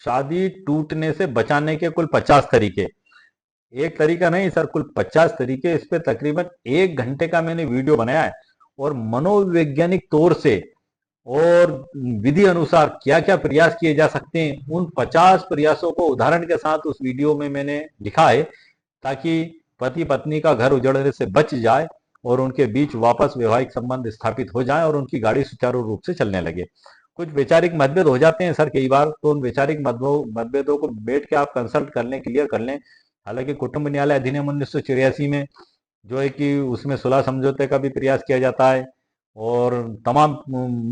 शादी टूटने से बचाने के कुल 50 तरीके, एक तरीका नहीं सर, कुल 50 तरीके, इस पे तकरीबन 1 घंटे का मैंने वीडियो बनाया है, और मनोवैज्ञानिक तौर से और विधि अनुसार क्या क्या प्रयास किए जा सकते हैं उन 50 प्रयासों को उदाहरण के साथ उस वीडियो में मैंने लिखा है, ताकि पति पत्नी का घर उजड़ने से बच जाए और उनके बीच वापस वैवाहिक संबंध स्थापित हो जाए और उनकी गाड़ी सुचारू रूप से चलने लगे। कुछ वैचारिक मतभेद हो जाते हैं सर कई बार, तो उन वैचारिक मतभेदों को बैठ के आप कंसल्ट कर लें, क्लियर कर लें। हालांकि कुटुंब न्यायालय अधिनियम 1984 में जो है कि उसमें सुलह समझौते का भी प्रयास किया जाता है, और तमाम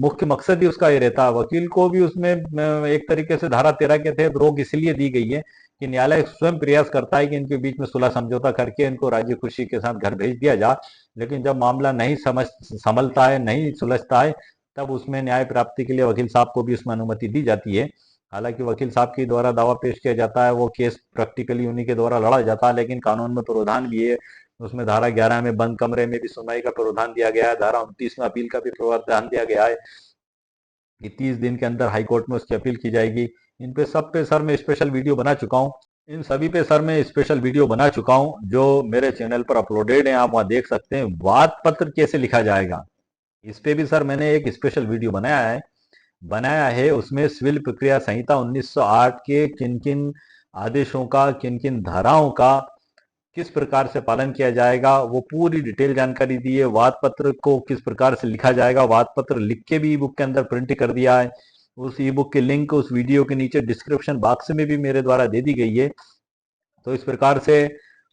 मुख्य मकसद ही उसका ये रहता है। वकील को भी उसमें एक तरीके से धारा 13 के तहत रोक इसलिए दी गई है कि न्यायालय स्वयं प्रयास करता है कि इनके बीच में सुलह समझौता करके इनको राजी खुशी के साथ घर भेज दिया जाए, लेकिन जब मामला नहीं संभलता है, नहीं सुलझता है, तब उसमें न्याय प्राप्ति के लिए वकील साहब को भी उसमें अनुमति दी जाती है। हालांकि वकील साहब के द्वारा दावा पेश किया जाता है, वो केस प्रैक्टिकली उन्हीं के द्वारा लड़ा जाता है, लेकिन कानून में प्रावधान भी है, उसमें धारा 11 में बंद कमरे में भी सुनवाई का प्रावधान दिया गया है, धारा 29 में अपील का भी प्रावधान दिया गया है कि 30 दिन के अंदर हाईकोर्ट में उसकी अपील की जाएगी। इन पे सब पे सर मैं स्पेशल वीडियो बना चुका हूँ। इन सभी पे सर मैं स्पेशल वीडियो बना चुका हूं जो मेरे चैनल पर अपलोडेड है, आप वहां देख सकते हैं। वाद पत्र कैसे लिखा जाएगा इस पे भी सर मैंने एक स्पेशल वीडियो बनाया है। उसमें सिविल प्रक्रिया संहिता 1908 के किन किन आदेशों का, किन किन धाराओं का किस प्रकार से पालन किया जाएगा वो पूरी डिटेल जानकारी दी है। वाद पत्र को किस प्रकार से लिखा जाएगा, वाद पत्र लिख के भी ई बुक के अंदर प्रिंट कर दिया है। उस ई बुक के लिंक उस वीडियो के नीचे डिस्क्रिप्शन बॉक्स में भी मेरे द्वारा दे दी गई है। तो इस प्रकार से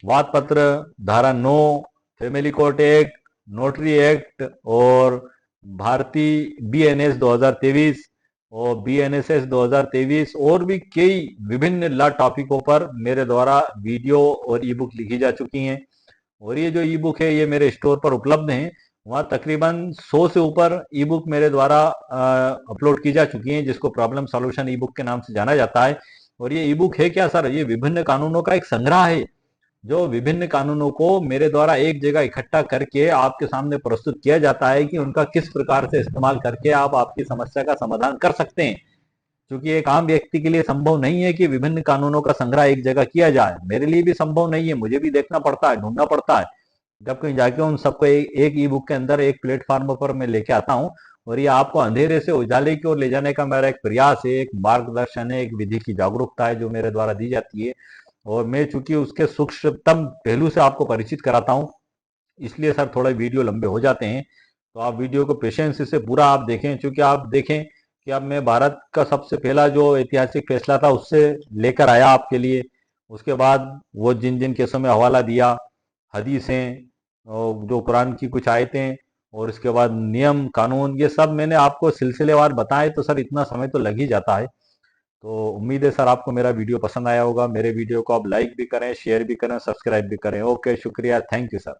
वाद पत्र, धारा 9, family court act, notary act और भारतीय बीएनएस 2023 और बीएनएसएस 2023 और भी कई विभिन्न लॉ टॉपिकों पर मेरे द्वारा वीडियो और ई बुक लिखी जा चुकी हैं। और ये जो ई बुक है ये मेरे स्टोर पर उपलब्ध है। वहाँ तकरीबन 100 से ऊपर ई बुक मेरे द्वारा अपलोड की जा चुकी हैं, जिसको प्रॉब्लम सॉल्यूशन ई बुक के नाम से जाना जाता है। और ये ई बुक है क्या सर, ये विभिन्न कानूनों का एक संग्रह है जो विभिन्न कानूनों को मेरे द्वारा एक जगह इकट्ठा करके आपके सामने प्रस्तुत किया जाता है कि उनका किस प्रकार से इस्तेमाल करके आप आपकी समस्या का समाधान कर सकते हैं। क्योंकि एक आम व्यक्ति के लिए संभव नहीं है कि विभिन्न कानूनों का संग्रह एक जगह किया जाए, मेरे लिए भी संभव नहीं है, मुझे भी देखना पड़ता है, ढूंढना पड़ता है। जब कहीं जाके उन सबको एक ई बुक के अंदर एक प्लेटफॉर्म पर मैं लेके आता हूँ और ये आपको अंधेरे से उजाले की ओर ले जाने का मेरा एक प्रयास है, एक मार्गदर्शन है, एक विधि की जागरूकता है जो मेरे द्वारा दी जाती है। और मैं चूंकि उसके सूक्ष्मतम पहलू से आपको परिचित कराता हूँ, इसलिए सर थोड़ा वीडियो लंबे हो जाते हैं। तो आप वीडियो को पेशेंस से पूरा आप देखें, क्योंकि आप देखें कि अब मैं भारत का सबसे पहला जो ऐतिहासिक फैसला था उससे लेकर आया आपके लिए। उसके बाद वो जिन जिन केसों में हवाला दिया, हदीसें और जो कुरान की कुछ आयतें और इसके बाद नियम कानून, ये सब मैंने आपको सिलसिलेवार बताए। तो सर इतना समय तो लग ही जाता है। तो उम्मीद है सर आपको मेरा वीडियो पसंद आया होगा। मेरे वीडियो को आप लाइक भी करें, शेयर भी करें, सब्सक्राइब भी करें। ओके, शुक्रिया, थैंक यू सर।